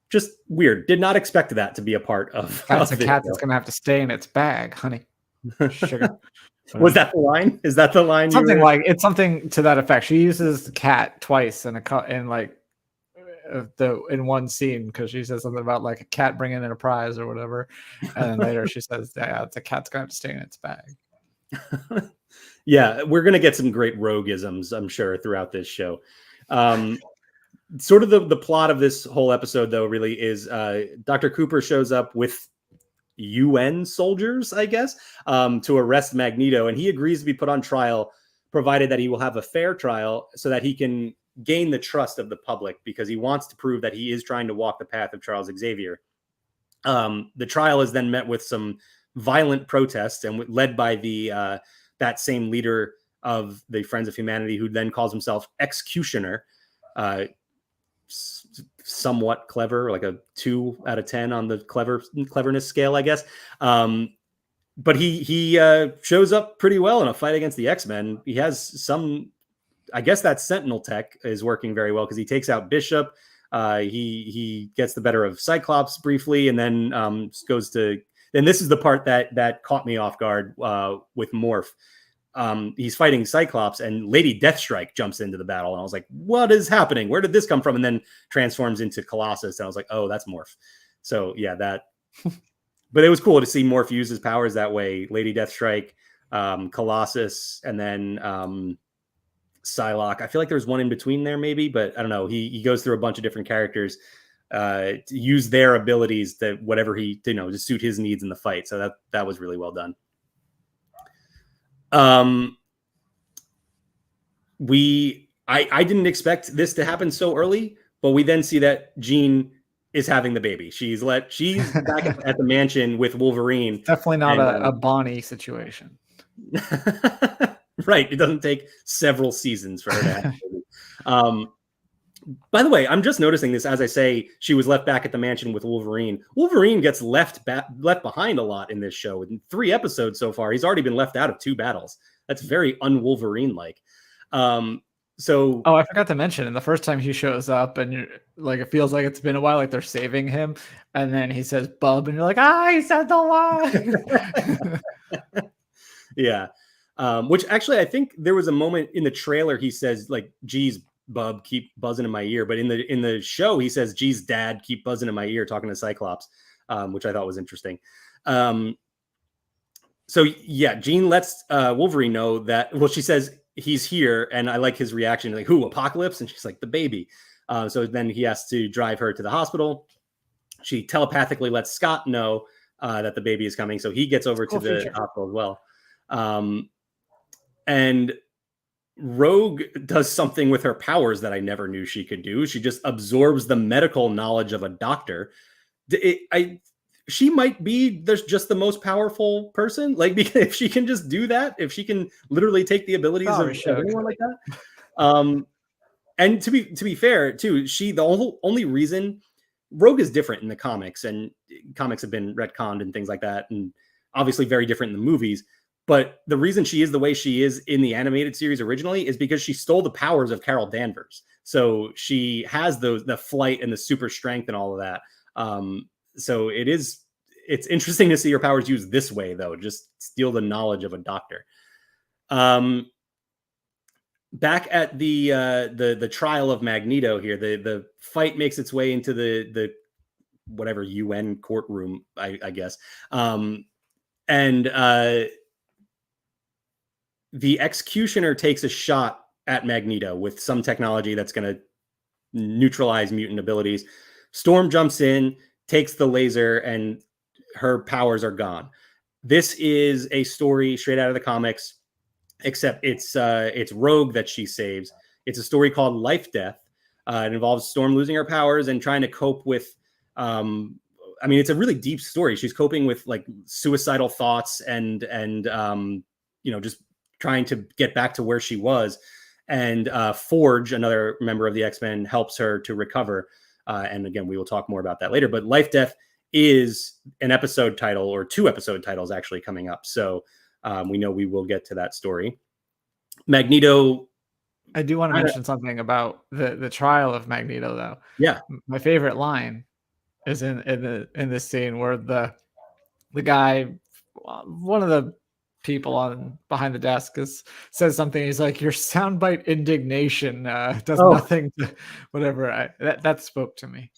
Just weird. Did not expect that to be a part of. That's a cat that's going to have to stay in its bag, honey. Sugar. Was that the line? Is that the line? It's something to that effect. She uses the cat twice in one scene because she says something about like a cat bringing in a prize or whatever, and then later she says, "Yeah, the cat's gonna have to stay in its bag." Yeah, we're gonna get some great roguisms, I'm sure, throughout this show. Sort of the plot of this whole episode, though, really is Dr. Cooper shows up with UN soldiers, I guess, to arrest Magneto, and he agrees to be put on trial, provided that he will have a fair trial so that he can gain the trust of the public, because he wants to prove that he is trying to walk the path of Charles Xavier. The trial is then met with some violent protests and led by that same leader of the Friends of Humanity, who then calls himself Executioner. Somewhat clever, like a 2 out of 10 on the cleverness scale, I guess. But he shows up pretty well in a fight against the X-Men. He has some, I guess that Sentinel tech is working very well because he takes out Bishop. He gets the better of Cyclops briefly, and then goes to. And this is the part that caught me off guard with Morph. He's fighting Cyclops, and Lady Deathstrike jumps into the battle, and I was like, "What is happening? Where did this come from?" And then transforms into Colossus, and I was like, "Oh, that's Morph." So yeah, that. But it was cool to see Morph use his powers that way. Lady Deathstrike, Colossus, and then Psylocke. I feel like there's one in between there, maybe, but I don't know. He goes through a bunch of different characters to use their abilities to whatever to suit his needs in the fight. So that was really well done. I didn't expect this to happen so early, but we then see that Jean is having the baby. She's back at the mansion with Wolverine. Definitely not a Bonnie situation. Right. It doesn't take several seasons for her to have a baby. By the way, I'm just noticing this as I say she was left back at the mansion with Wolverine. Wolverine gets left behind a lot in this show. In 3 episodes so far, he's already been left out of 2 battles. That's very un-Wolverine-like. So, I forgot to mention, and the first time he shows up, and you're like, it feels like it's been a while, like they're saving him, and then he says "bub," and you're like, he said the line. Yeah. Which actually, I think there was a moment in the trailer he says like, "Geez, bub, keep buzzing in my ear," but in the show he says, "Geez, dad, keep buzzing in my ear," talking to Cyclops, which I thought was interesting. So yeah, Jean lets Wolverine know that. Well, she says he's here, and I like his reaction, like, "Who, Apocalypse?" And she's like, "The baby." So then he has to drive her to the hospital. She telepathically lets Scott know that the baby is coming, so he gets over to the hospital as well. And Rogue does something with her powers that I never knew she could do. She just absorbs the medical knowledge of a doctor. She might be just the most powerful person. Like, because if she can just do that, if she can literally take the abilities of anyone like that. And to be fair, too, the only reason Rogue is different in the comics, and comics have been retconned and things like that, and obviously very different in the movies. But the reason she is the way she is in the animated series originally is because she stole the powers of Carol Danvers. So she has the flight and the super strength and all of that. So it's interesting to see her powers used this way, though. Just steal the knowledge of a doctor. Back at the trial of Magneto here, the fight makes its way into the whatever UN courtroom, I guess. And the Executioner takes a shot at Magneto with some technology that's going to neutralize mutant abilities. Storm jumps in, takes the laser, and her powers are gone. This is a story straight out of the comics, except it's Rogue that she saves. It's a story called Life Death. It involves Storm losing her powers and trying to cope with I mean, it's a really deep story. She's coping with like suicidal thoughts and just trying to get back to where she was. And Forge, another member of the X-Men, helps her to recover. And again, we will talk more about that later. But Life Death is an episode title, or 2 episode titles actually coming up. So we know we will get to that story. Magneto. I do want to mention something about the trial of Magneto, though. Yeah. My favorite line is in this scene where the guy, one of the people on behind the desk, says something. He's like, "Your soundbite indignation does nothing to whatever." That spoke to me.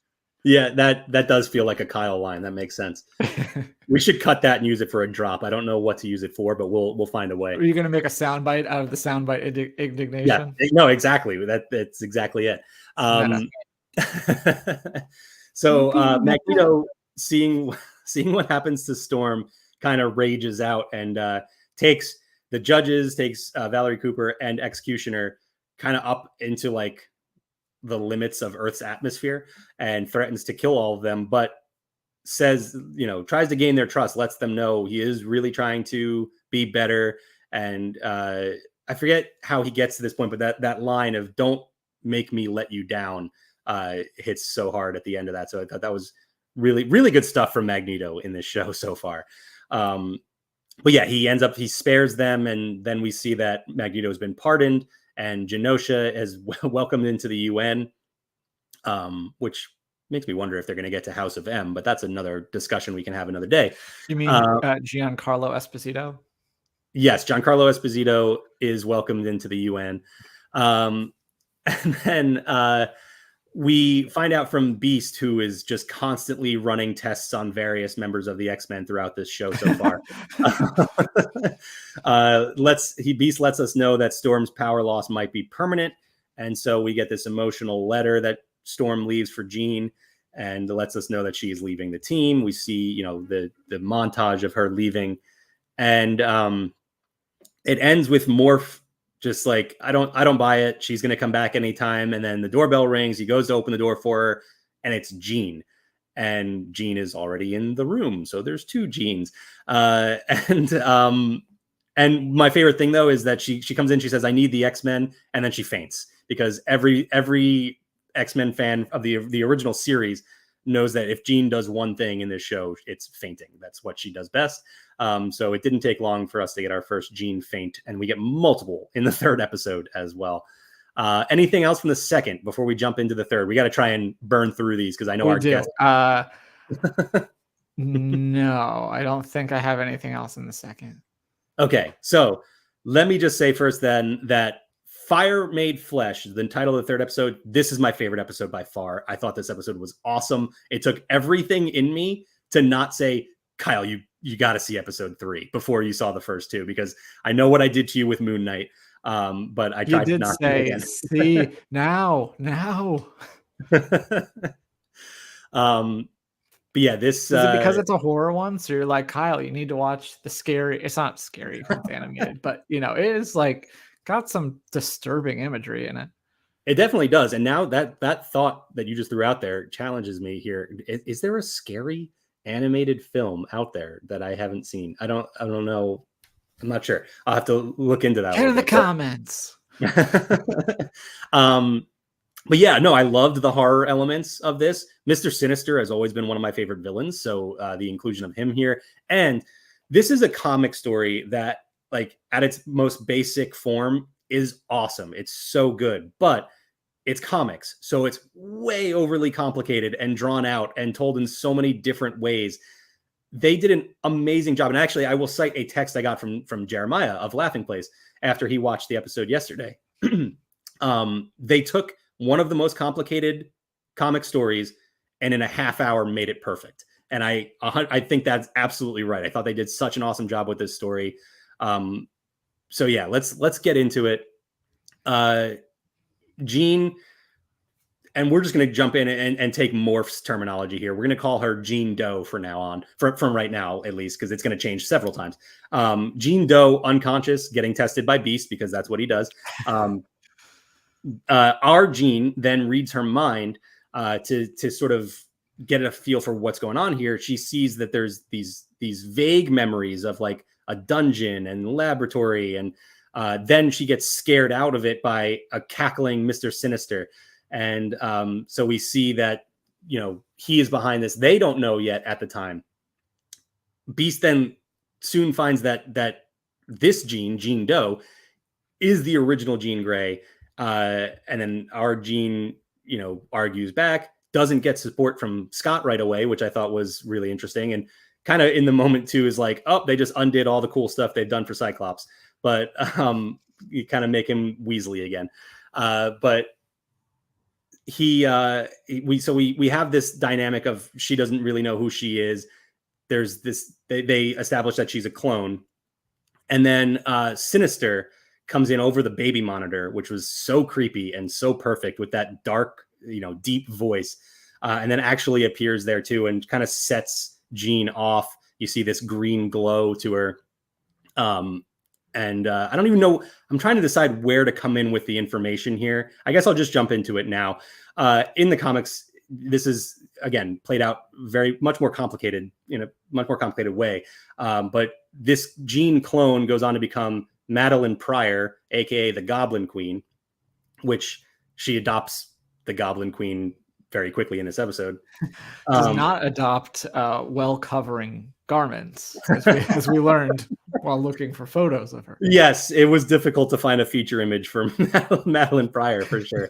Yeah, that does feel like a Kyle line. That makes sense. We should cut that and use it for a drop. I don't know what to use it for, but we'll find a way. Are you going to make a soundbite out of the soundbite indignation? Yeah, no, exactly. That's exactly it. So Magneto, seeing what happens to Storm, kind of rages out and takes the judges, takes Valerie Cooper and Executioner kind of up into like the limits of Earth's atmosphere and threatens to kill all of them, but says, tries to gain their trust, lets them know he is really trying to be better. And I forget how he gets to this point, but that line of "don't make me let you down" hits so hard at the end of that. So I thought that was really, really good stuff from Magneto in this show so far. But yeah, he spares them. And then we see that Magneto has been pardoned and Genosha is welcomed into the UN, which makes me wonder if they're going to get to House of M, but that's another discussion we can have another day. You mean Giancarlo Esposito? Yes, Giancarlo Esposito is welcomed into the UN. And then we find out from Beast, who is just constantly running tests on various members of the X-Men throughout this show so far. Beast lets us know that Storm's power loss might be permanent. And so we get this emotional letter that Storm leaves for Jean and lets us know that she is leaving the team. We see, the montage of her leaving, and it ends with Morph just like, I don't buy it. She's going to come back anytime. And then the doorbell rings. He goes to open the door for her, and it's Jean. And Jean is already in the room. So there's 2 Jeans. And my favorite thing, though, is that she comes in, she says, "I need the X-Men," and then she faints, because every X-Men fan of the original series knows that if Jean does one thing in this show, it's fainting. That's what she does best. So it didn't take long for us to get our first Jean faint, and we get multiple in the 3rd episode as well. Anything else from the 2nd before we jump into the 3rd? We got to try and burn through these because I know our guests. No, I don't think I have anything else in the 2nd. Okay, so let me just say first then that Fire Made Flesh, the title of the 3rd episode, this is my favorite episode by far. I thought this episode was awesome. It took everything in me to not say, "Kyle, you got to see episode 3 before you saw the first 2, because I know what I did to you with Moon Knight." But I tried to not say, again. "See, now." But yeah, this is it because it's a horror one? So you're like, Kyle, you need to watch the scary. It's not scary if it's animated, but it is like got some disturbing imagery in it. It definitely does. And now that thought that you just threw out there challenges me here. Is there a scary animated film out there that I haven't seen? I don't know. I'm not sure. I'll have to look into that. Get in the comments. But yeah, no, I loved the horror elements of this. Mr. Sinister has always been one of my favorite villains. So the inclusion of him here. And this is a comic story that, like, at its most basic form is awesome. It's so good. But it's comics, so it's way overly complicated and drawn out and told in so many different ways. They did an amazing job. And actually, I will cite a text I got from Jeremiah of Laughing Place after he watched the episode yesterday. They took one of the most complicated comic stories and in a half hour made it perfect. And I think that's absolutely right. I thought they did such an awesome job with this story. So yeah, let's get into it. Jean, and we're just going to jump in and take Morph's terminology here. We're going to call her Jean Doe from now on, from right now, at least, because it's going to change several times. Jean Doe, unconscious, getting tested by Beast, because that's what he does. Our Jean then reads her mind to sort of get a feel for what's going on here. She sees that there's these vague memories of like a dungeon and laboratory, and then she gets scared out of it by a cackling Mr. Sinister. And so we see that, you know, he is behind this. They don't know yet at the time. Beast then soon finds that this Jean Doe, is the original Jean Grey. And then our Jean, you know, argues back, doesn't get support from Scott right away, which I thought was really interesting. And kind of in the moment too is like, oh, they just undid all the cool stuff they've done for Cyclops. But you kind of make him Weasley again. But we have this dynamic of she doesn't really know who she is. There's this, they establish that she's a clone. And then Sinister comes in over the baby monitor, which was so creepy and so perfect with that dark, you know, deep voice. And then actually appears there too and kind of sets Jean off. You see this green glow to her. And I don't even know. I'm trying to decide where to come in with the information here. I guess I'll just jump into it now. In the comics, this is, again, played out much more complicated, in a much more complicated way. But this Jean clone goes on to become Madeline Pryor, aka the Goblin Queen, which she adopts the Goblin Queen very quickly in this episode. Does not adopt well-covering garments, as we learned while looking for photos of her. Yes, it was difficult to find a feature image for Madeline Pryor for sure.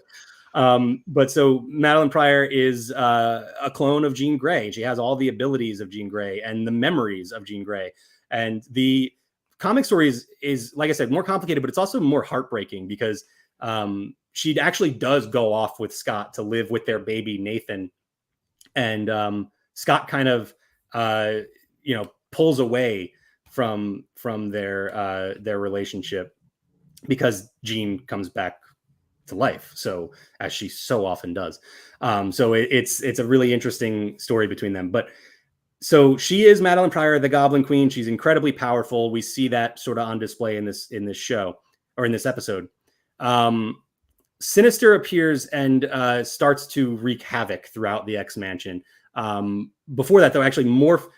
But so Madeline Pryor is a clone of Jean Grey. She has all the abilities of Jean Grey and the memories of Jean Grey. And the comic story is, like I said, more complicated, but it's also more heartbreaking because she actually does go off with Scott to live with their baby, Nathan. And Scott kind of, pulls away from their relationship because Jean comes back to life. So as she so often does. So it's a really interesting story between them. But so she is Madeline Pryor, the Goblin Queen. She's incredibly powerful. We see that sort of on display in this show or in this episode. Sinister appears and starts to wreak havoc throughout the X Mansion. Before that, though, actually,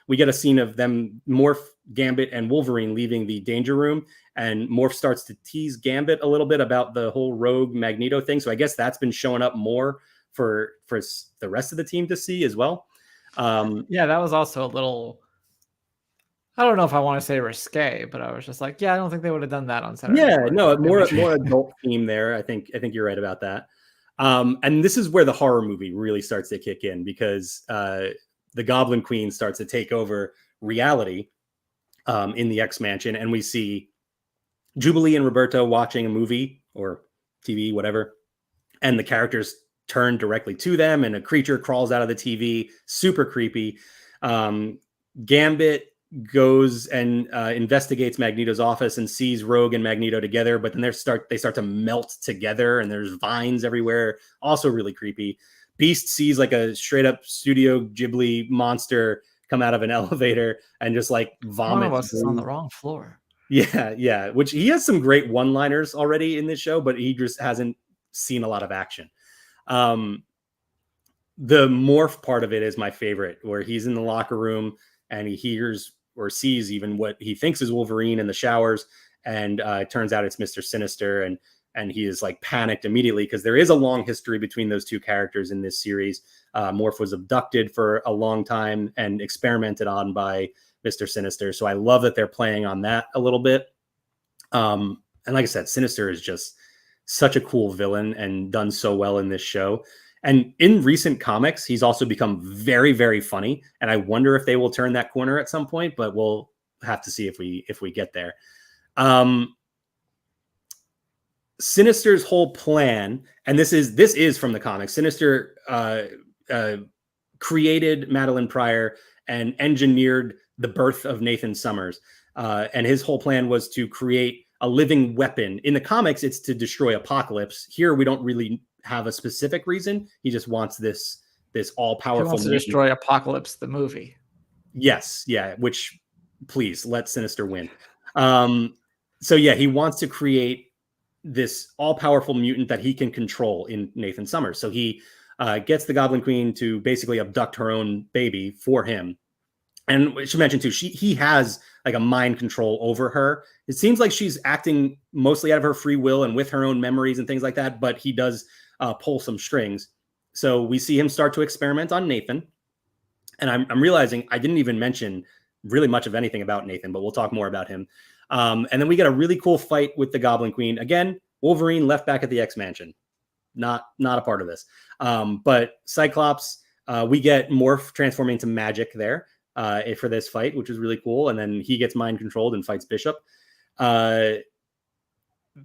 we get a scene of them, Morph, Gambit, and Wolverine leaving the Danger Room, and Morph starts to tease Gambit a little bit about the whole Rogue Magneto thing. So I guess that's been showing up more for the rest of the team to see as well. Yeah, that was also a little, I don't know if I want to say risque, but I was just like, yeah, I don't think they would have done that on Saturday. Yeah, no, more adult theme there. I think you're right about that. And this is where the horror movie really starts to kick in because the Goblin Queen starts to take over reality in the X Mansion, and we see Jubilee and Roberto watching a movie or TV, whatever, and the characters turn directly to them, and a creature crawls out of the TV, super creepy. Gambit goes and investigates Magneto's office and sees Rogue and Magneto together, but then they start to melt together, and there's vines everywhere, also really creepy. Beast sees like a straight up Studio Ghibli monster come out of an elevator and just like vomit. One of us is on the wrong floor. Yeah, which he has some great one-liners already in this show, but he just hasn't seen a lot of action. The morph part of it is my favorite, where he's in the locker room and he hears or sees even what he thinks is Wolverine in the showers, and it turns out it's Mr. Sinister, and he is like panicked immediately because there is a long history between those two characters in this series. Morph was abducted for a long time and experimented on by Mr. Sinister. So I love that they're playing on that a little bit. And like I said, Sinister is just such a cool villain and done so well in this show. And in recent comics, he's also become very, very funny. And I wonder if they will turn that corner at some point, but we'll have to see if we get there. Sinister's whole plan, and this is from the comics. Sinister created Madeline Pryor and engineered the birth of Nathan Summers. And his whole plan was to create a living weapon. In the comics, it's to destroy Apocalypse. Here, we don't really have a specific reason. He just wants this all-powerful. He wants to destroy Apocalypse, the movie. Yes, yeah. Which, please let Sinister win. So yeah, he wants to create this all-powerful mutant that he can control in Nathan Summers. So he gets the Goblin Queen to basically abduct her own baby for him. And we should mention too, he has like a mind control over her. It seems like she's acting mostly out of her free will and with her own memories and things like that, but he does pull some strings. So we see him start to experiment on Nathan. And I'm realizing I didn't even mention really much of anything about Nathan, but we'll talk more about him. And then we get a really cool fight with the Goblin Queen. Again, Wolverine left back at the X-Mansion. Not a part of this. But Cyclops, we get Morph transforming into magic there for this fight, which is really cool. And then he gets mind controlled and fights Bishop.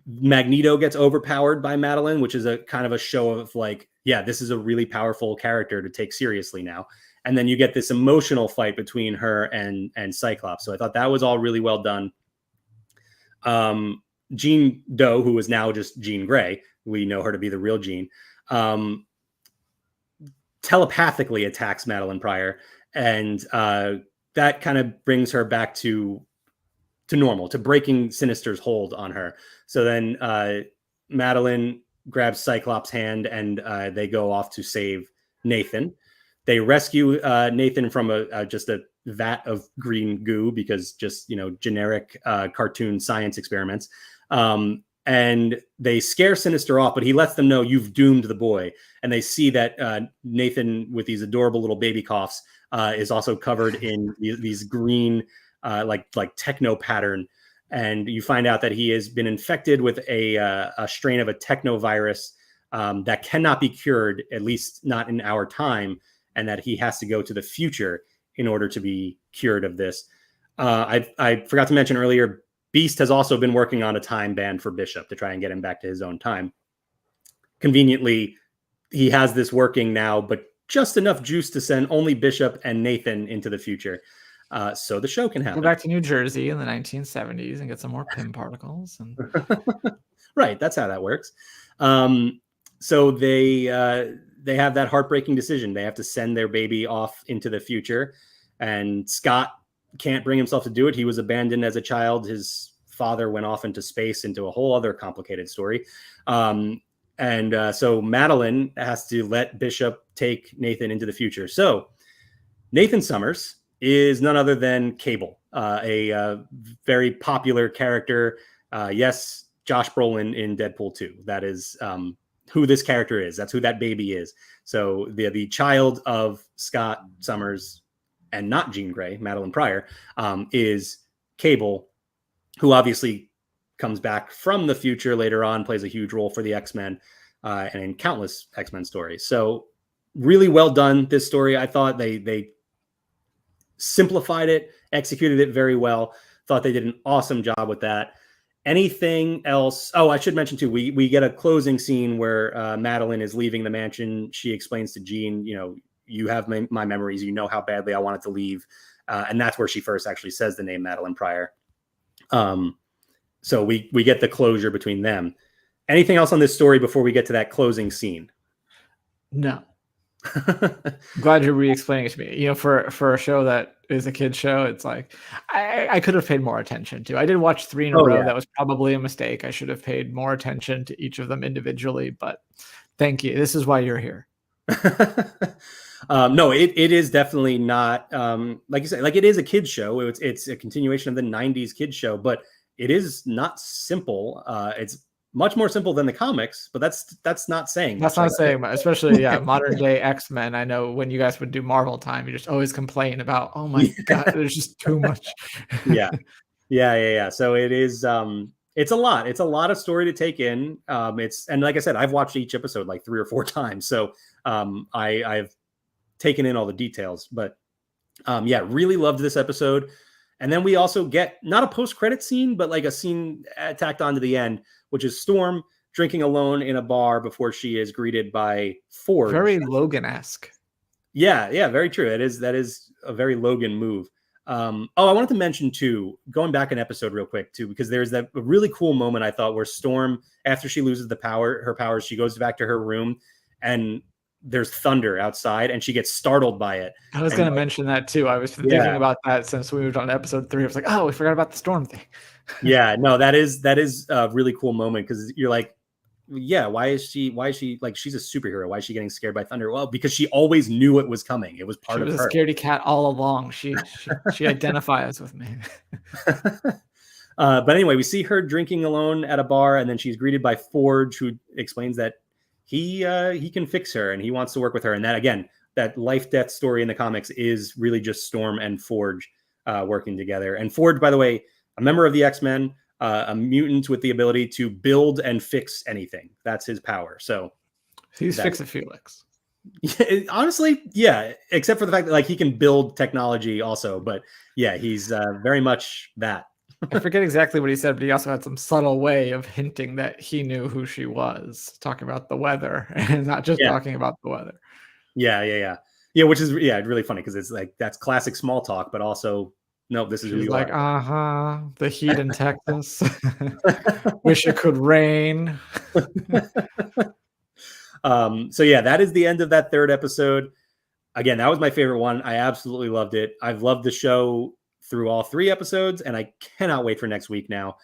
Magneto gets overpowered by Madeline, which is a kind of a show of like, yeah, this is a really powerful character to take seriously now. And then you get this emotional fight between her and Cyclops. So I thought that was all really well done. Jean Doe, who is now just Jean Grey, we know her to be the real Jean, telepathically attacks Madeline Pryor. And that kind of brings her back to normal, to breaking Sinister's hold on her. So then Madeline grabs Cyclops' hand and they go off to save Nathan. They rescue Nathan from just a vat of green goo because just, generic cartoon science experiments. And they scare Sinister off, but he lets them know you've doomed the boy. And they see that Nathan, with these adorable little baby coughs, is also covered in these green, like techno pattern. And you find out that he has been infected with a strain of a technovirus that cannot be cured, at least not in our time, and that he has to go to the future in order to be cured of this. I forgot to mention earlier, Beast has also been working on a time ban for Bishop to try and get him back to his own time. Conveniently, he has this working now, but just enough juice to send only Bishop and Nathan into the future. So the show can happen. Go back to New Jersey in the 1970s and get some more Pym particles. And... Right, that's how that works. So they have that heartbreaking decision. They have to send their baby off into the future, and Scott can't bring himself to do it. He was abandoned as a child. His father went off into space, into a whole other complicated story. So Madeline has to let Bishop take Nathan into the future. So Nathan Summers is none other than Cable, a very popular character. Yes, Josh Brolin in Deadpool 2. That is who this character is. That's who that baby is. So the child of Scott Summers and not Jean Grey, Madeline Pryor, is Cable, who obviously comes back from the future later on, plays a huge role for the X-Men and in countless X-Men stories. So really well done, this story. I thought they simplified it, executed it very well. Thought they did an awesome job with that. Anything else? Oh, I should mention too, we get a closing scene where Madeline is leaving the mansion. She explains to Jean, you have my memories. You know how badly I wanted to leave. And that's where she first actually says the name Madeline Pryor. So we get the closure between them. Anything else on this story before we get to that closing scene? No. Glad you're re-explaining it to me. For a show that is a kid's show, it's like I could have paid more attention to. I did watch 3 in a row. Yeah. That was probably a mistake. I should have paid more attention to each of them individually, but thank you. This is why you're here. No, it is definitely not like you said, like it is a kid's show. It's a continuation of the 90s kids show, but it is not simple. It's much more simple than the comics, but that's not saying much. That's not saying much, especially modern day X-Men. I know when you guys would do Marvel time, you just always complain about, oh my god, there's just too much. Yeah. So it is It's a lot. It's a lot of story to take in. And like I said, I've watched each episode like 3 or 4 times, so I've taken in all the details. But yeah, really loved this episode. And then we also get not a post-credit scene, but like a scene tacked onto the end, which is Storm drinking alone in a bar before she is greeted by Forge. Very Logan-esque. Yeah, very true. That is a very Logan move. I wanted to mention too, going back an episode real quick too, because there's that really cool moment I thought where Storm, after she loses her powers, she goes back to her room and there's thunder outside and she gets startled by it. I was going to mention that too. I was thinking about that since we moved on to episode 3. I was like, oh, we forgot about the Storm thing. Yeah, no, that is a really cool moment because you're like, yeah, why is she like, she's a superhero? Why is she getting scared by thunder? Well, because she always knew it was coming. It was part of her. She was a scaredy cat all along. She identifies with me. But anyway, we see her drinking alone at a bar, and then she's greeted by Forge, who explains that he can fix her and he wants to work with her. And that, again, that life-death story in the comics is really just Storm and Forge working together. And Forge, by the way, a member of the X-Men, a mutant with the ability to build and fix anything. That's his power. So he's Fix-a-Felix. Honestly, yeah, except for the fact that like he can build technology also. But yeah, he's very much that. I forget exactly what he said, but he also had some subtle way of hinting that he knew who she was, talking about the weather and not just talking about the weather. Yeah, which is really funny because it's like that's classic small talk, but also no, this is She's who you like, are. The heat in Texas. Wish it could rain. So yeah, that is the end of that 3rd episode. Again, that was my favorite one. I absolutely loved it. I've loved the show through all 3 episodes, and I cannot wait for next week now.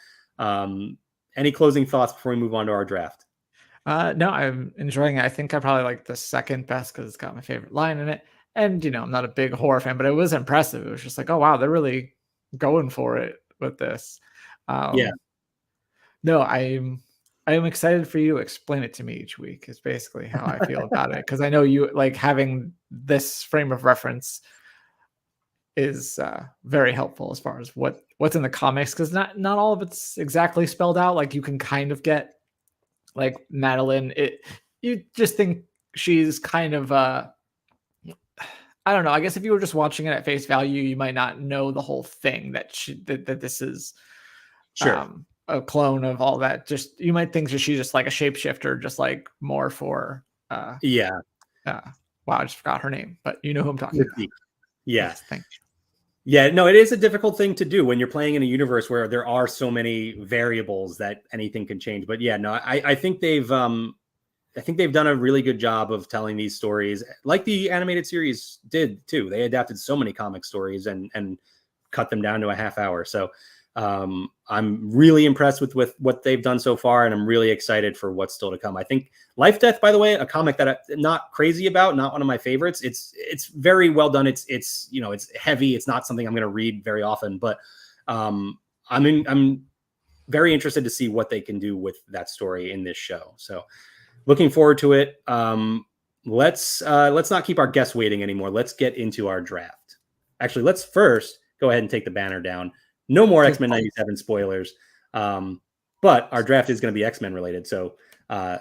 Any closing thoughts before we move on to our draft? No, I'm enjoying it. I think I probably like the second best because it's got my favorite line in it. And, I'm not a big horror fan, but it was impressive. It was just like, oh, wow, they're really going for it with this. Yeah. No, I am excited for you to explain it to me each week is basically how I feel about it. Because I know you like having this frame of reference is very helpful as far as what's in the comics. Because not all of it's exactly spelled out. Like you can kind of get like Madeline. You just think she's kind of I don't know. I guess if you were just watching it at face value, you might not know the whole thing that this is a clone of all that. Just you might think that she's just like a shapeshifter, just like more for wow, I just forgot her name, but you know who I'm talking about. Yes, thank you. Yeah, no, it is a difficult thing to do when you're playing in a universe where there are so many variables that anything can change. But yeah, no, I think they've done a really good job of telling these stories like the animated series did too. They adapted so many comic stories and cut them down to a half hour. So I'm really impressed with what they've done so far. And I'm really excited for what's still to come. I think Life Death, by the way, a comic that I'm not crazy about, not one of my favorites. It's very well done. It's heavy. It's not something I'm going to read very often, but I'm very interested to see what they can do with that story in this show. So looking forward to it. Let's not keep our guests waiting anymore. Let's get into our draft. Actually, let's first go ahead and take the banner down. No more X-Men 97 spoilers. But our draft is going to be X-Men related. So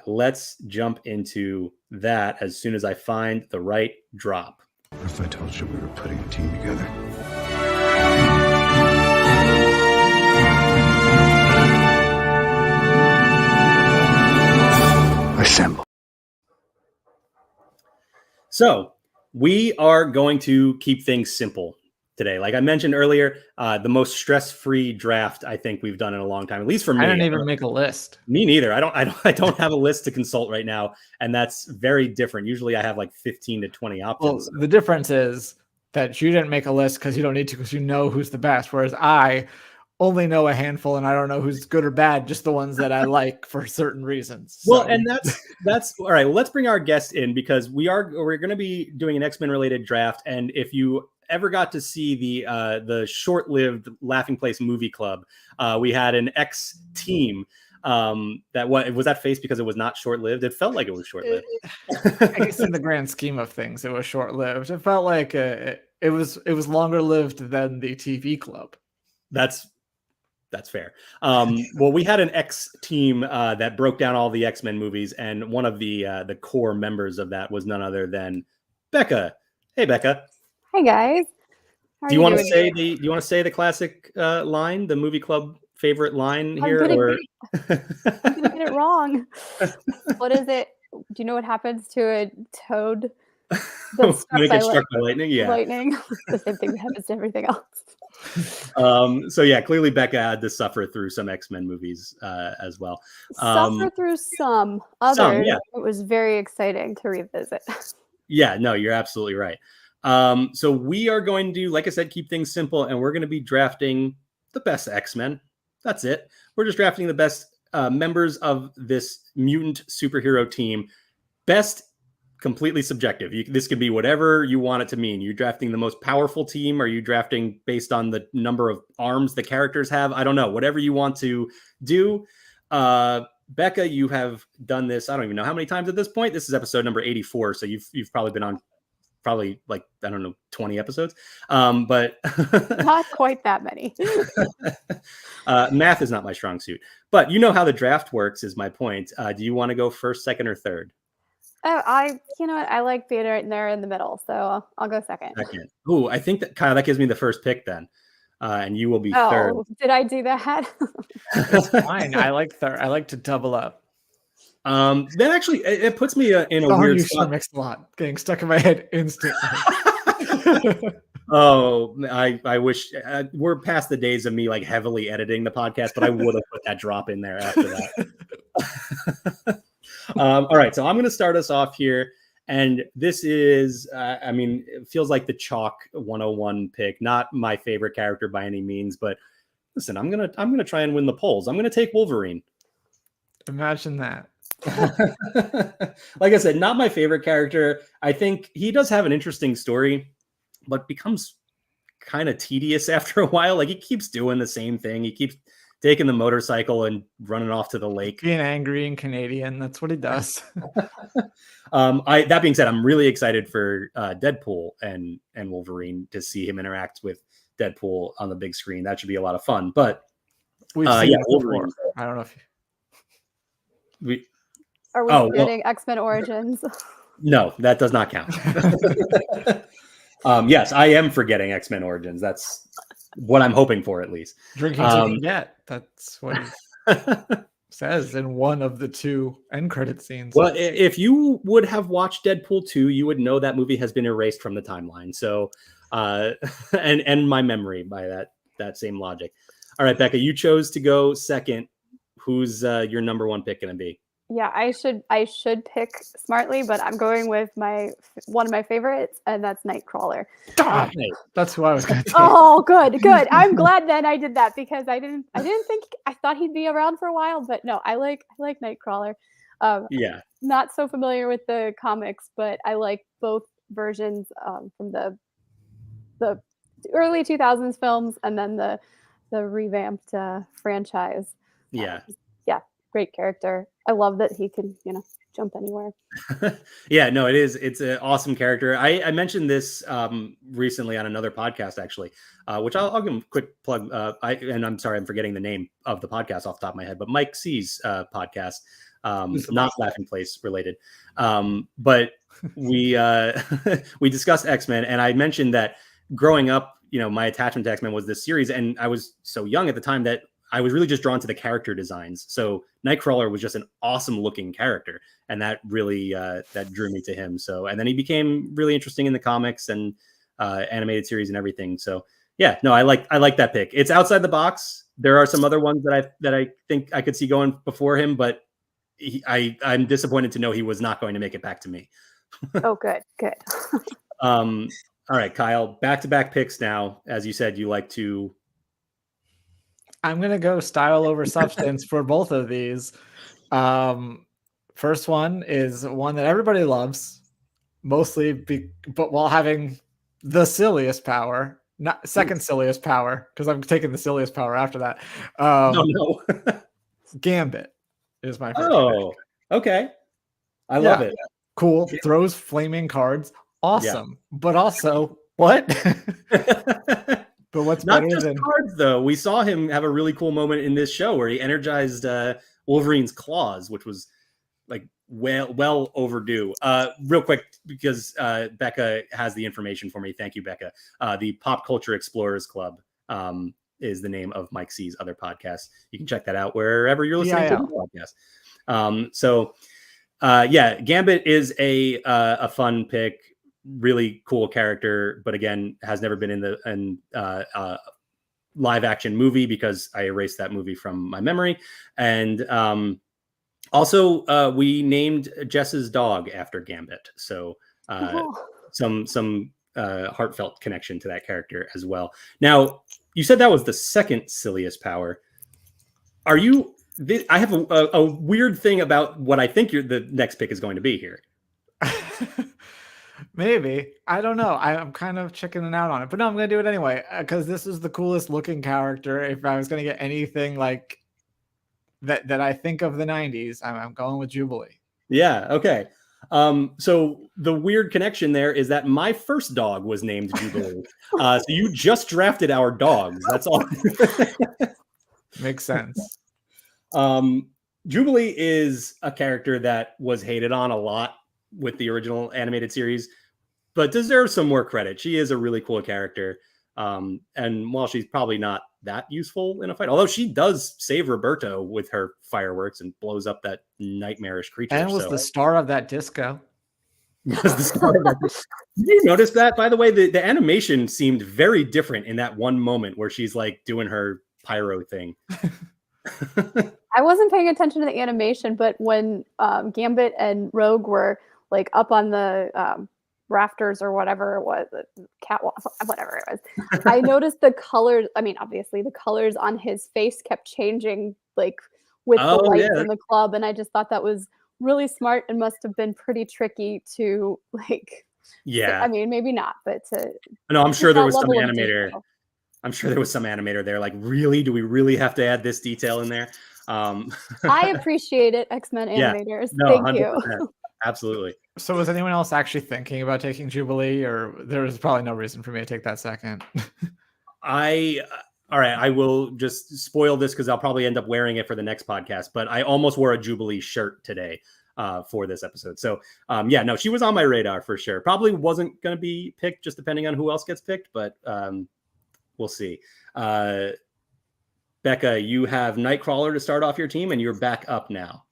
let's jump into that as soon as I find the right drop. What if I told you we were putting a team together? Assemble. So we are going to keep things simple today. Like I mentioned earlier, the most stress-free draft I think we've done in a long time, at least for me. I didn't even make a list. Me neither. I don't have a list to consult right now, and that's very different. Usually I have like 15 to 20 options. Well, the difference is that you didn't make a list because you don't need to, because you know who's the best, whereas I only know a handful and I don't know who's good or bad, just the ones that I like for certain reasons. So. Well, and that's all right. Well, let's bring our guest in because we're going to be doing an X-Men related draft. And if you ever got to see the short-lived Laughing Place movie club, we had an X team that was that face because it was not short-lived. It felt like it was short-lived. I guess in the grand scheme of things, it was short-lived. It felt like it was longer lived than the TV club. That's fair. Well, we had an X team that broke down all the X-Men movies, and one of the core members of that was none other than Bekah. Hey, Bekah. Hi guys. How are Do you you want to doing say today? the classic line, the movie club favorite line I'm here? gonna Or I'm gonna get it wrong. What is it? Do you know what happens to a toad that's when struck it by gets struck by lightning? Yeah. lightning? The same thing that happens to everything else. So yeah, clearly Bekah had to suffer through some X-Men movies as well. Suffer through some others. yeah. It was very exciting to revisit. Yeah, no, you're absolutely right. So we are going to, like I said, keep things simple, and we're going to be drafting the best X-Men. That's it. We're just drafting the best members of this mutant superhero team. Best, completely subjective. This could be whatever you want it to mean. You're drafting the most powerful team. Are you drafting based on the number of arms the characters have? I don't know. Whatever you want to do. Bekah, you have done this. I don't even know how many times at this point. This is episode number 84. So you've probably been on like, I don't know, 20 episodes. But Not quite that many. Math is not my strong suit, but you know how the draft works is my point. Do you want to go first, second, or third? Oh, you know what? I like being right there in the middle, so I'll go second. Second. Oh, I think that Kyle, that gives me the first pick then. And you will be third. Oh, did I do that? It's fine. I like to double up. That actually it puts me in a Song weird you spot. sure mixed a lot. Getting stuck in my head instantly. Oh, I wish we're past the days of me like heavily editing the podcast, but I would have put that drop in there after that. All right, so I'm going to start us off here, and this is, I mean, it feels like the chalk 101 pick. Not my favorite character by any means, but listen, I'm gonna try and win the polls. I'm gonna take Wolverine. Imagine that. Like I said, not my favorite character. I think he does have an interesting story, but becomes kind of tedious after a while. Like he keeps doing the same thing. He keeps taking the motorcycle and running off to the lake. Being angry and Canadian, that's what he does. That being said, I'm really excited for Deadpool and Wolverine to see him interact with Deadpool on the big screen. That should be a lot of fun. But We've seen it Wolverine. before. I don't know if Are we getting X-Men Origins? No, that does not count. Yes, I am forgetting X-Men Origins. That's what I'm hoping for, at least. drinking till you get. That's what he says in one of the two end credit scenes. Well, if you would have watched Deadpool 2, you would know that movie has been erased from the timeline. So, and my memory by that same logic. All right, Bekah, you chose to go second. Who's your number one pick going to be? Yeah, I should pick smartly, but I'm going with one of my favorites, and that's Nightcrawler. That's who I was going to take. Oh, good. I'm glad then I did that because I didn't think I thought he'd be around for a while, but no, I like Nightcrawler. Yeah, not so familiar with the comics, but I like both versions from the early 2000s films and then the revamped franchise. Yeah. Great character. I love that he can, jump anywhere. Yeah, no, it's an awesome character. I mentioned this recently on another podcast, actually, which I'll give him a quick plug. And I'm sorry, I'm forgetting the name of the podcast off the top of my head, but Mike C's podcast, not Laughing Place related. But we we discussed X-Men, and I mentioned that growing up, my attachment to X-Men was this series, and I was so young at the time that I was really just drawn to the character designs. So Nightcrawler was just an awesome looking character. And that really, that drew me to him. So, and then he became really interesting in the comics and animated series and everything. So yeah, no, I like that pick. It's outside the box. There are some other ones that I think I could see going before him, but I'm disappointed to know he was not going to make it back to me. Oh, good. All right, Kyle, back-to-back picks now. As you said, you like to... I'm going to go style over substance for both of these. First one is one that everybody loves, mostly, but while having the silliest power, not second silliest power, because I'm taking the silliest power after that. No. Gambit is my first pick. Okay. I love it. Cool. Throws flaming cards. Awesome. Yeah. But also, what? But what's Not better just than cards, though. We saw him have a really cool moment in this show where he energized Wolverine's claws, which was like well overdue. Real quick, because Bekah has the information for me. Thank you, Bekah. The Pop Culture Explorers Club is the name of Mike C's other podcast. You can check that out wherever you're listening to the podcast. Yeah, Gambit is a fun pick, really cool character, but again, has never been in the live action movie because I erased that movie from my memory. And also, we named Jess's dog after Gambit, so some heartfelt connection to that character as well. Now, you said that was the second silliest power. Are you? I have a weird thing about what I think the next pick is going to be here. Maybe. I don't know. I'm kind of chickening out on it, but no, I'm going to do it anyway because this is the coolest looking character. If I was going to get anything like that I think of the 90s, I'm going with Jubilee. Yeah. Okay. So the weird connection there is that my first dog was named Jubilee. So you just drafted our dogs. That's all. Makes sense. Jubilee is a character that was hated on a lot with the original animated series, but deserves some more credit. She is a really cool character. And while she's probably not that useful in a fight, although she does save Roberto with her fireworks and blows up that nightmarish creature. And was the star of that disco. Did you notice that, by the way? The animation seemed very different in that one moment where she's like doing her pyro thing. I wasn't paying attention to the animation, but when Gambit and Rogue were like up on the rafters or whatever it was, catwalk, whatever it was, I noticed the colors. I mean, obviously the colors on his face kept changing, like with the lights in the club, and I just thought that was really smart and must have been pretty tricky to like. Yeah, I mean, maybe not, but to. No, I'm sure there was some animator. I'm sure there was some animator there. Like, really? Do we really have to add this detail in there? I appreciate it, X-Men animators. No, Thank 100%. you. Absolutely. So was anyone else actually thinking about taking Jubilee, or there was probably no reason for me to take that second? All right, I will just spoil this because I'll probably end up wearing it for the next podcast, but I almost wore a Jubilee shirt today for this episode. So yeah, no, she was on my radar for sure. Probably wasn't going to be picked just depending on who else gets picked, but we'll see. Bekah, you have Nightcrawler to start off your team, and you're back up now.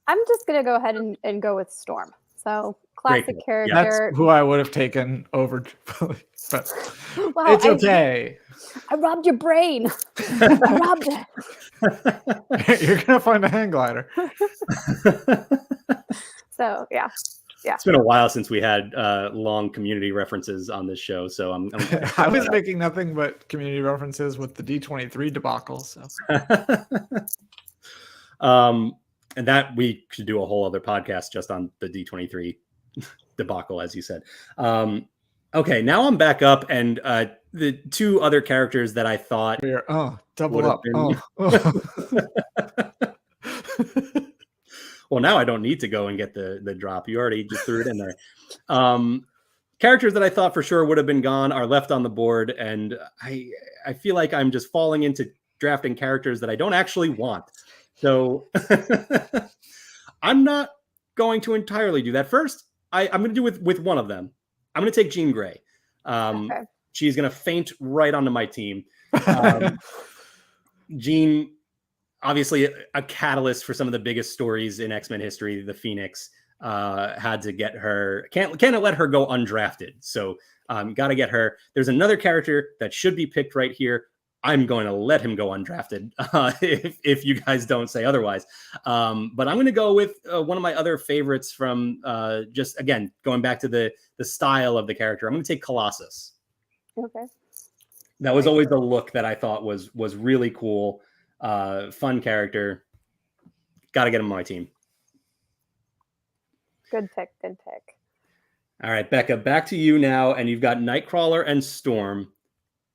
I'm just going to go ahead and go with Storm. So classic character. That's who I would have taken over Jubilee, but wow, it's okay. I robbed your brain. I robbed it. You're going to find a hang glider. So, yeah. It's been a while since we had long Community references on this show, so I'm I was making nothing but Community references with the D23 debacle. So, and that we should do a whole other podcast just on the D23 debacle, as you said. Okay, now I'm back up, and the two other characters that I thought double up. Well, now I don't need to go and get the drop. You already just threw it in there. Characters that I thought for sure would have been gone are left on the board, and I feel like I'm just falling into drafting characters that I don't actually want. So I'm not going to entirely do that. First, I'm going to do with one of them. I'm going to take Jean Grey. Okay. She's going to faint right onto my team. Jean, obviously a catalyst for some of the biggest stories in X-Men history. The Phoenix had to get her. Can't let her go undrafted. So got to get her. There's another character that should be picked right here. I'm going to let him go undrafted if you guys don't say otherwise. But I'm going to go with one of my other favorites from just, again, going back to the style of the character. I'm going to take Colossus. Okay. That was always the look that I thought was really cool. Fun character. Got to get him on my team. Good pick. All right, Bekah, back to you now. And you've got Nightcrawler and Storm.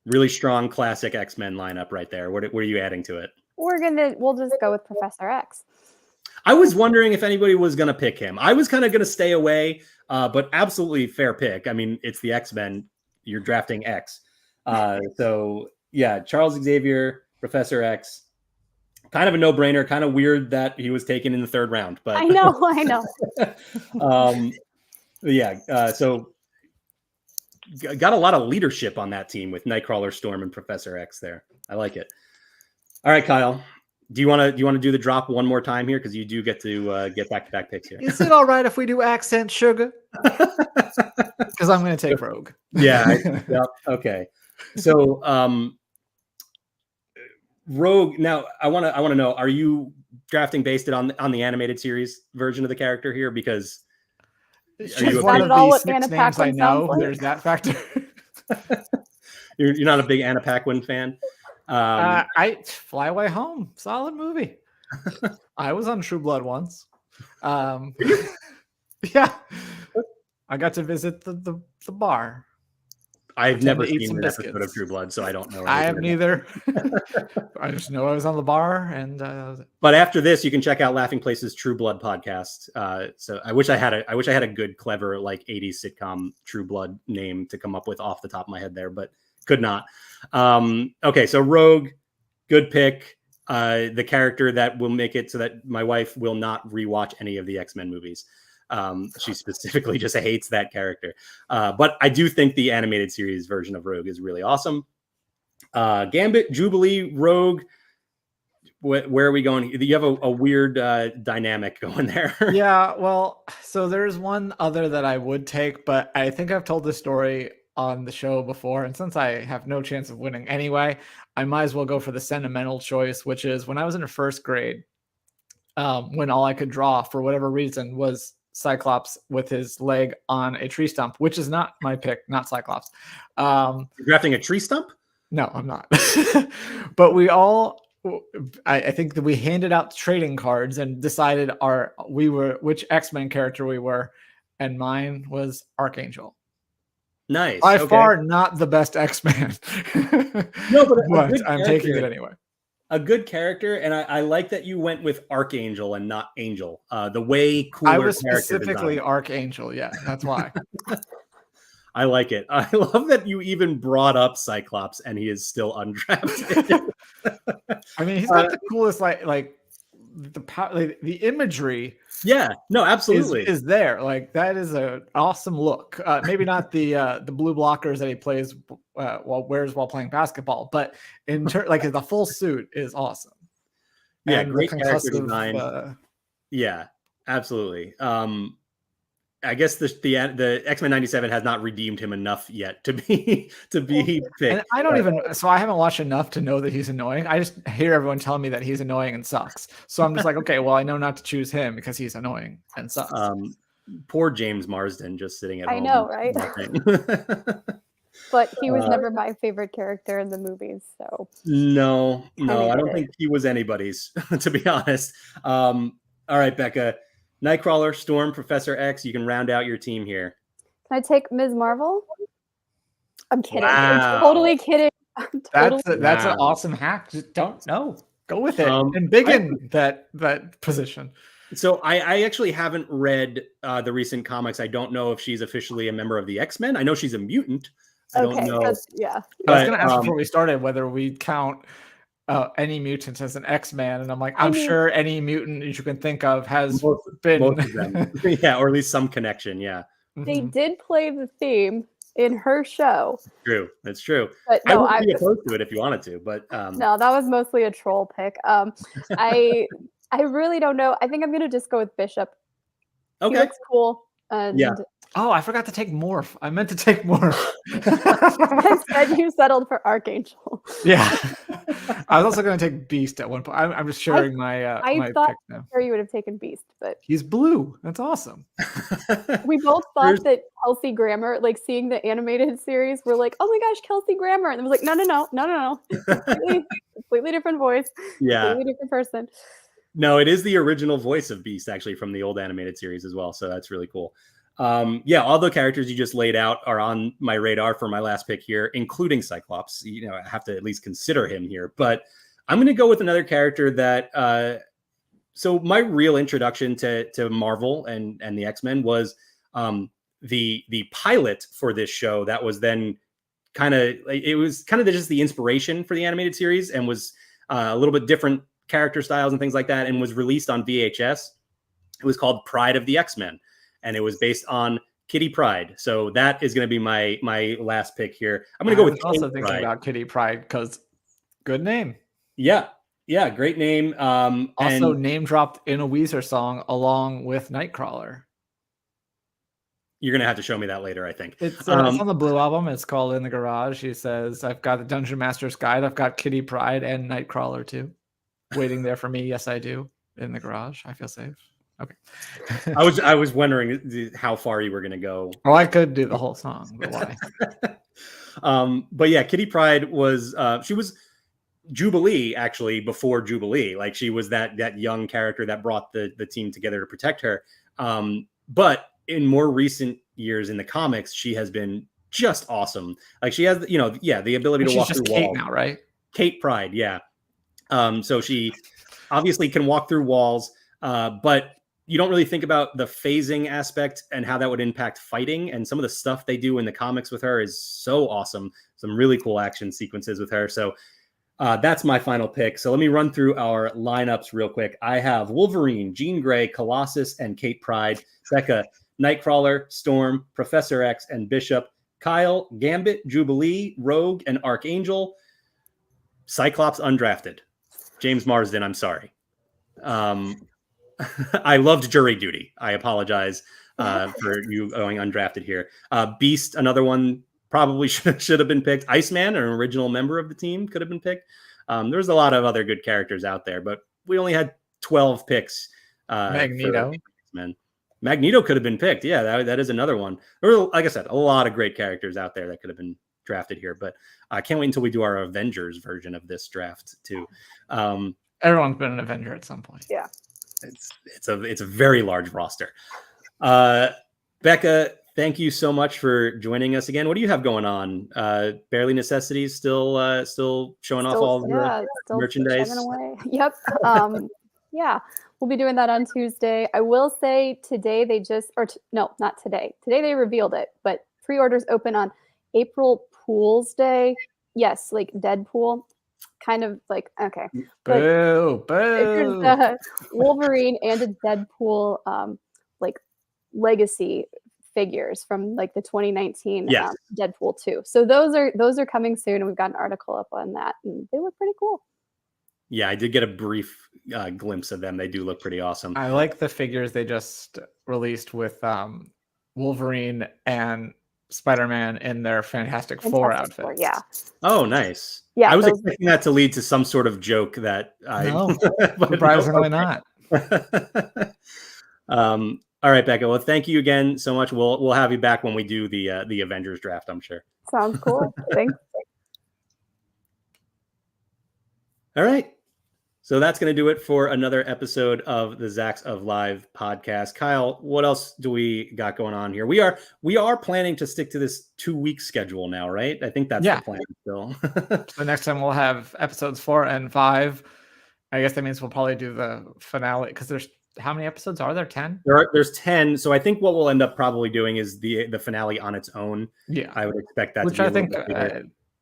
Really strong classic X-Men lineup right there. What are you adding to it? We'll just go with Professor X. I was wondering if anybody was going to pick him. I was kind of going to stay away, but absolutely fair pick. I mean, it's the X-Men. You're drafting X. So yeah, Charles Xavier, Professor X, kind of a no-brainer. Kind of weird that he was taken in the 3rd round, but I know. So got a lot of leadership on that team with Nightcrawler, Storm, and Professor X there. I like it. All right, Kyle. Do you want to do the drop one more time here, because you do get to get back-to-back picks here? Is it all right if we do accent sugar? Because I'm going to take Rogue. Yeah. Okay. So Rogue. Now I want to know: are you drafting based on the animated series version of the character here? Because She's one of the 6 names I Paquin know. sounds like. There's that factor. you're not a big Anna Paquin fan. I Fly Away Home, solid movie. I was on True Blood once. Yeah, I got to visit the bar. I've never seen an episode of True Blood, so I don't know. I have neither. I just know I was on the bar, and but after this, you can check out Laughing Place's True Blood podcast. So I wish I had a good, clever, like 80s sitcom True Blood name to come up with off the top of my head there, but could not. Okay, so Rogue, good pick. The character that will make it so that my wife will not rewatch any of the X-Men movies. She specifically just hates that character. But I do think the animated series version of Rogue is really awesome. Gambit, Jubilee, Rogue. Where are we going? You have a weird dynamic going there. Yeah, well, so there's one other that I would take, but I think I've told this story on the show before, and since I have no chance of winning anyway, I might as well go for the sentimental choice, which is when I was in 1st grade, when all I could draw for whatever reason was Cyclops with his leg on a tree stump, which is not my pick, not Cyclops. You're drafting a tree stump? No, I'm not. But we all, I think that we handed out trading cards and decided which X-Men character we were, and mine was Archangel. Nice. By far not the best X-Men. No, but I'm taking it anyway. A good character, and I like that you went with Archangel and not Angel. The way cooler. I was specifically Archangel. Yeah, that's why. I like it. I love that you even brought up Cyclops, and he is still undrafted. I mean, he's got the coolest the imagery. Yeah, no, absolutely is there. Like, that is an awesome look. Maybe not the blue blockers that he plays while playing basketball, but like the full suit is awesome. Yeah, and great character design. Yeah, absolutely. I guess the X-Men 97 has not redeemed him enough yet to be picked. And I don't so I haven't watched enough to know that he's annoying. I just hear everyone telling me that he's annoying and sucks. So I'm just like, okay, well, I know not to choose him because he's annoying and sucks. Poor James Marsden just sitting at home. I know, right? But he was never my favorite character in the movies. So no, I don't think he was anybody's, to be honest. All right, Bekah. Nightcrawler, Storm, Professor X, you can round out your team here. Can I take Ms. Marvel? I'm kidding. Wow. I'm totally kidding. That's an awesome hack. Just don't know. Go with it and big in that position. So I actually haven't read the recent comics. I don't know if she's officially a member of the X-Men. I know she's a mutant. I don't know. Yeah. I was going to ask before we started whether we count any mutant as an X-Man, and I'm like, I'm sure any mutant you can think of has been most of them. Yeah, or at least some connection. Yeah, they did play the theme in her show. True, that's true. But no, I would be opposed to it if you wanted to, but no, that was mostly a troll pick. I really don't know. I think I'm gonna just go with Bishop. Okay, he looks cool. And yeah. Oh, I forgot to take Morph. I meant to take Morph. Instead, you settled for Archangel. Yeah. I was also going to take Beast at one point. I'm just sharing my my thought pick now. Sure you would have taken Beast, but he's blue. That's awesome. We both thought that Kelsey Grammer, like seeing the animated series, we're like, oh my gosh, Kelsey Grammer, and it was like, no, completely different voice. Yeah, completely different person. No, it is the original voice of Beast, actually, from the old animated series as well. So that's really cool. Yeah, all the characters you just laid out are on my radar for my last pick here, including Cyclops. You know, I have to at least consider him here. But I'm going to go with another character that. So my real introduction to Marvel and the X-Men was the pilot for this show that was then it was kind of just the inspiration for the animated series, and was a little bit different character styles and things like that, and was released on VHS. It was called Pride of the X-Men, and it was based on Kitty Pryde. So that is going to be my last pick here. I'm going to go with also thinking about Kitty Pryde because good name. Yeah, great name. Also name dropped in a Weezer song along with Nightcrawler. You're going to have to show me that later, I think. It's on the Blue album. It's called In the Garage. He says, I've got the Dungeon Master's Guide. I've got Kitty Pryde and Nightcrawler too. Waiting there for me. Yes, I do. In the Garage. I feel safe. Okay. I was wondering how far you were going to go. Well, I could do the whole song, but why? But yeah, Kitty Pryde was she was Jubilee actually before Jubilee. Like she was that young character that brought the team together to protect her. But in more recent years in the comics, she has been just awesome. Like she has, the ability to walk through Kate walls now, right? Kate Pryde, yeah. So she obviously can walk through walls, but you don't really think about the phasing aspect and how that would impact fighting. And some of the stuff they do in the comics with her is so awesome. Some really cool action sequences with her. So that's my final pick. So let me run through our lineups real quick. I have Wolverine, Jean Grey, Colossus, and Kate Pryde. Bekah, Nightcrawler, Storm, Professor X, and Bishop. Kyle, Gambit, Jubilee, Rogue, and Archangel. Cyclops undrafted. James Marsden, I'm sorry. I loved Jury Duty. I apologize for you going undrafted here. Beast, another one probably should have been picked. Iceman, an original member of the team, could have been picked. There's a lot of other good characters out there, but we only had 12 picks. Magneto. Magneto could have been picked. Yeah, that is another one. There were, like I said, a lot of great characters out there that could have been drafted here, but I can't wait until we do our Avengers version of this draft too. Everyone's been an Avenger at some point. Yeah. It's a very large roster. Bekah, thank you so much for joining us again. What do you have going on? Barely Necessities still showing off all the merchandise. Yep. Yeah, we'll be doing that on Tuesday. I will say today not today. Today they revealed it, but pre-orders open on April Fool's Day. Yes, like Deadpool. Kind of like, okay. Boo. There's Wolverine and a Deadpool like legacy figures from like the 2019 Deadpool 2. So those are coming soon, and we've got an article up on that, and they look pretty cool. Yeah, I did get a brief glimpse of them. They do look pretty awesome. I like the figures they just released with Wolverine and Spider-Man in their Fantastic Four outfits. Yeah. Oh, nice. Yeah, I was expecting that to lead to some sort of joke that No, surprisingly not. All right, Bekah. Well, thank you again so much. We'll have you back when we do the Avengers draft, I'm sure. Sounds cool. Thanks. All right. So that's going to do it for another episode of the Zzzax of Live podcast. Kyle, what else do we got going on here? We are planning to stick to this 2-week schedule now, right? I think that's the plan still. So next time we'll have episodes 4 and 5. I guess that means we'll probably do the finale because there's how many episodes are there? 10? There's 10. So I think what we'll end up probably doing is the finale on its own. Yeah, I would expect that. Which to be I think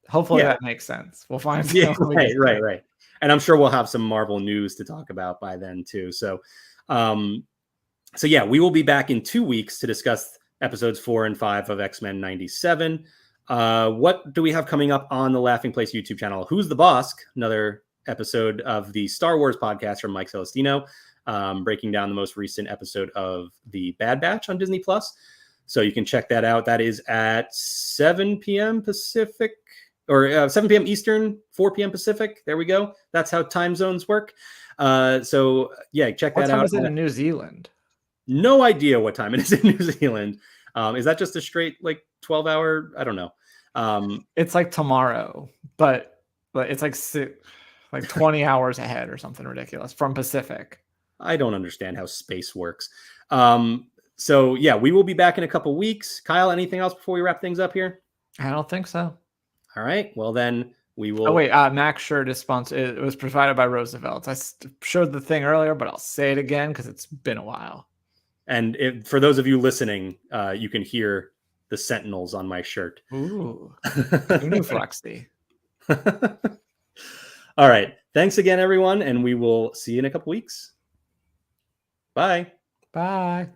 hopefully that makes sense. We'll find. Yeah, right. And I'm sure we'll have some Marvel news to talk about by then too. So, we will be back in 2 weeks to discuss episodes 4 and 5 of X-Men 97. What do we have coming up on the Laughing Place YouTube channel? Who's the Boss? Another episode of the Star Wars podcast from Mike Celestino, breaking down the most recent episode of the Bad Batch on Disney Plus. So you can check that out. That is at 7 p.m. Pacific. Or 7 p.m. Eastern, 4 p.m. Pacific. There we go. That's how time zones work. Check that out. What time is it in New Zealand? No idea what time it is in New Zealand. Is that just a straight 12-hour? I don't know. It's like tomorrow, but it's like 20 hours ahead or something ridiculous from Pacific. I don't understand how space works. We will be back in a couple weeks. Kyle, anything else before we wrap things up here? I don't think so. All right. Well, then we will. Oh, wait. Mac shirt is sponsored. It was provided by Roosevelt. I showed the thing earlier, but I'll say it again because it's been a while. And for those of you listening, you can hear the Sentinels on my shirt. Ooh, who knew Flexi? All right. Thanks again, everyone, and we will see you in a couple weeks. Bye. Bye.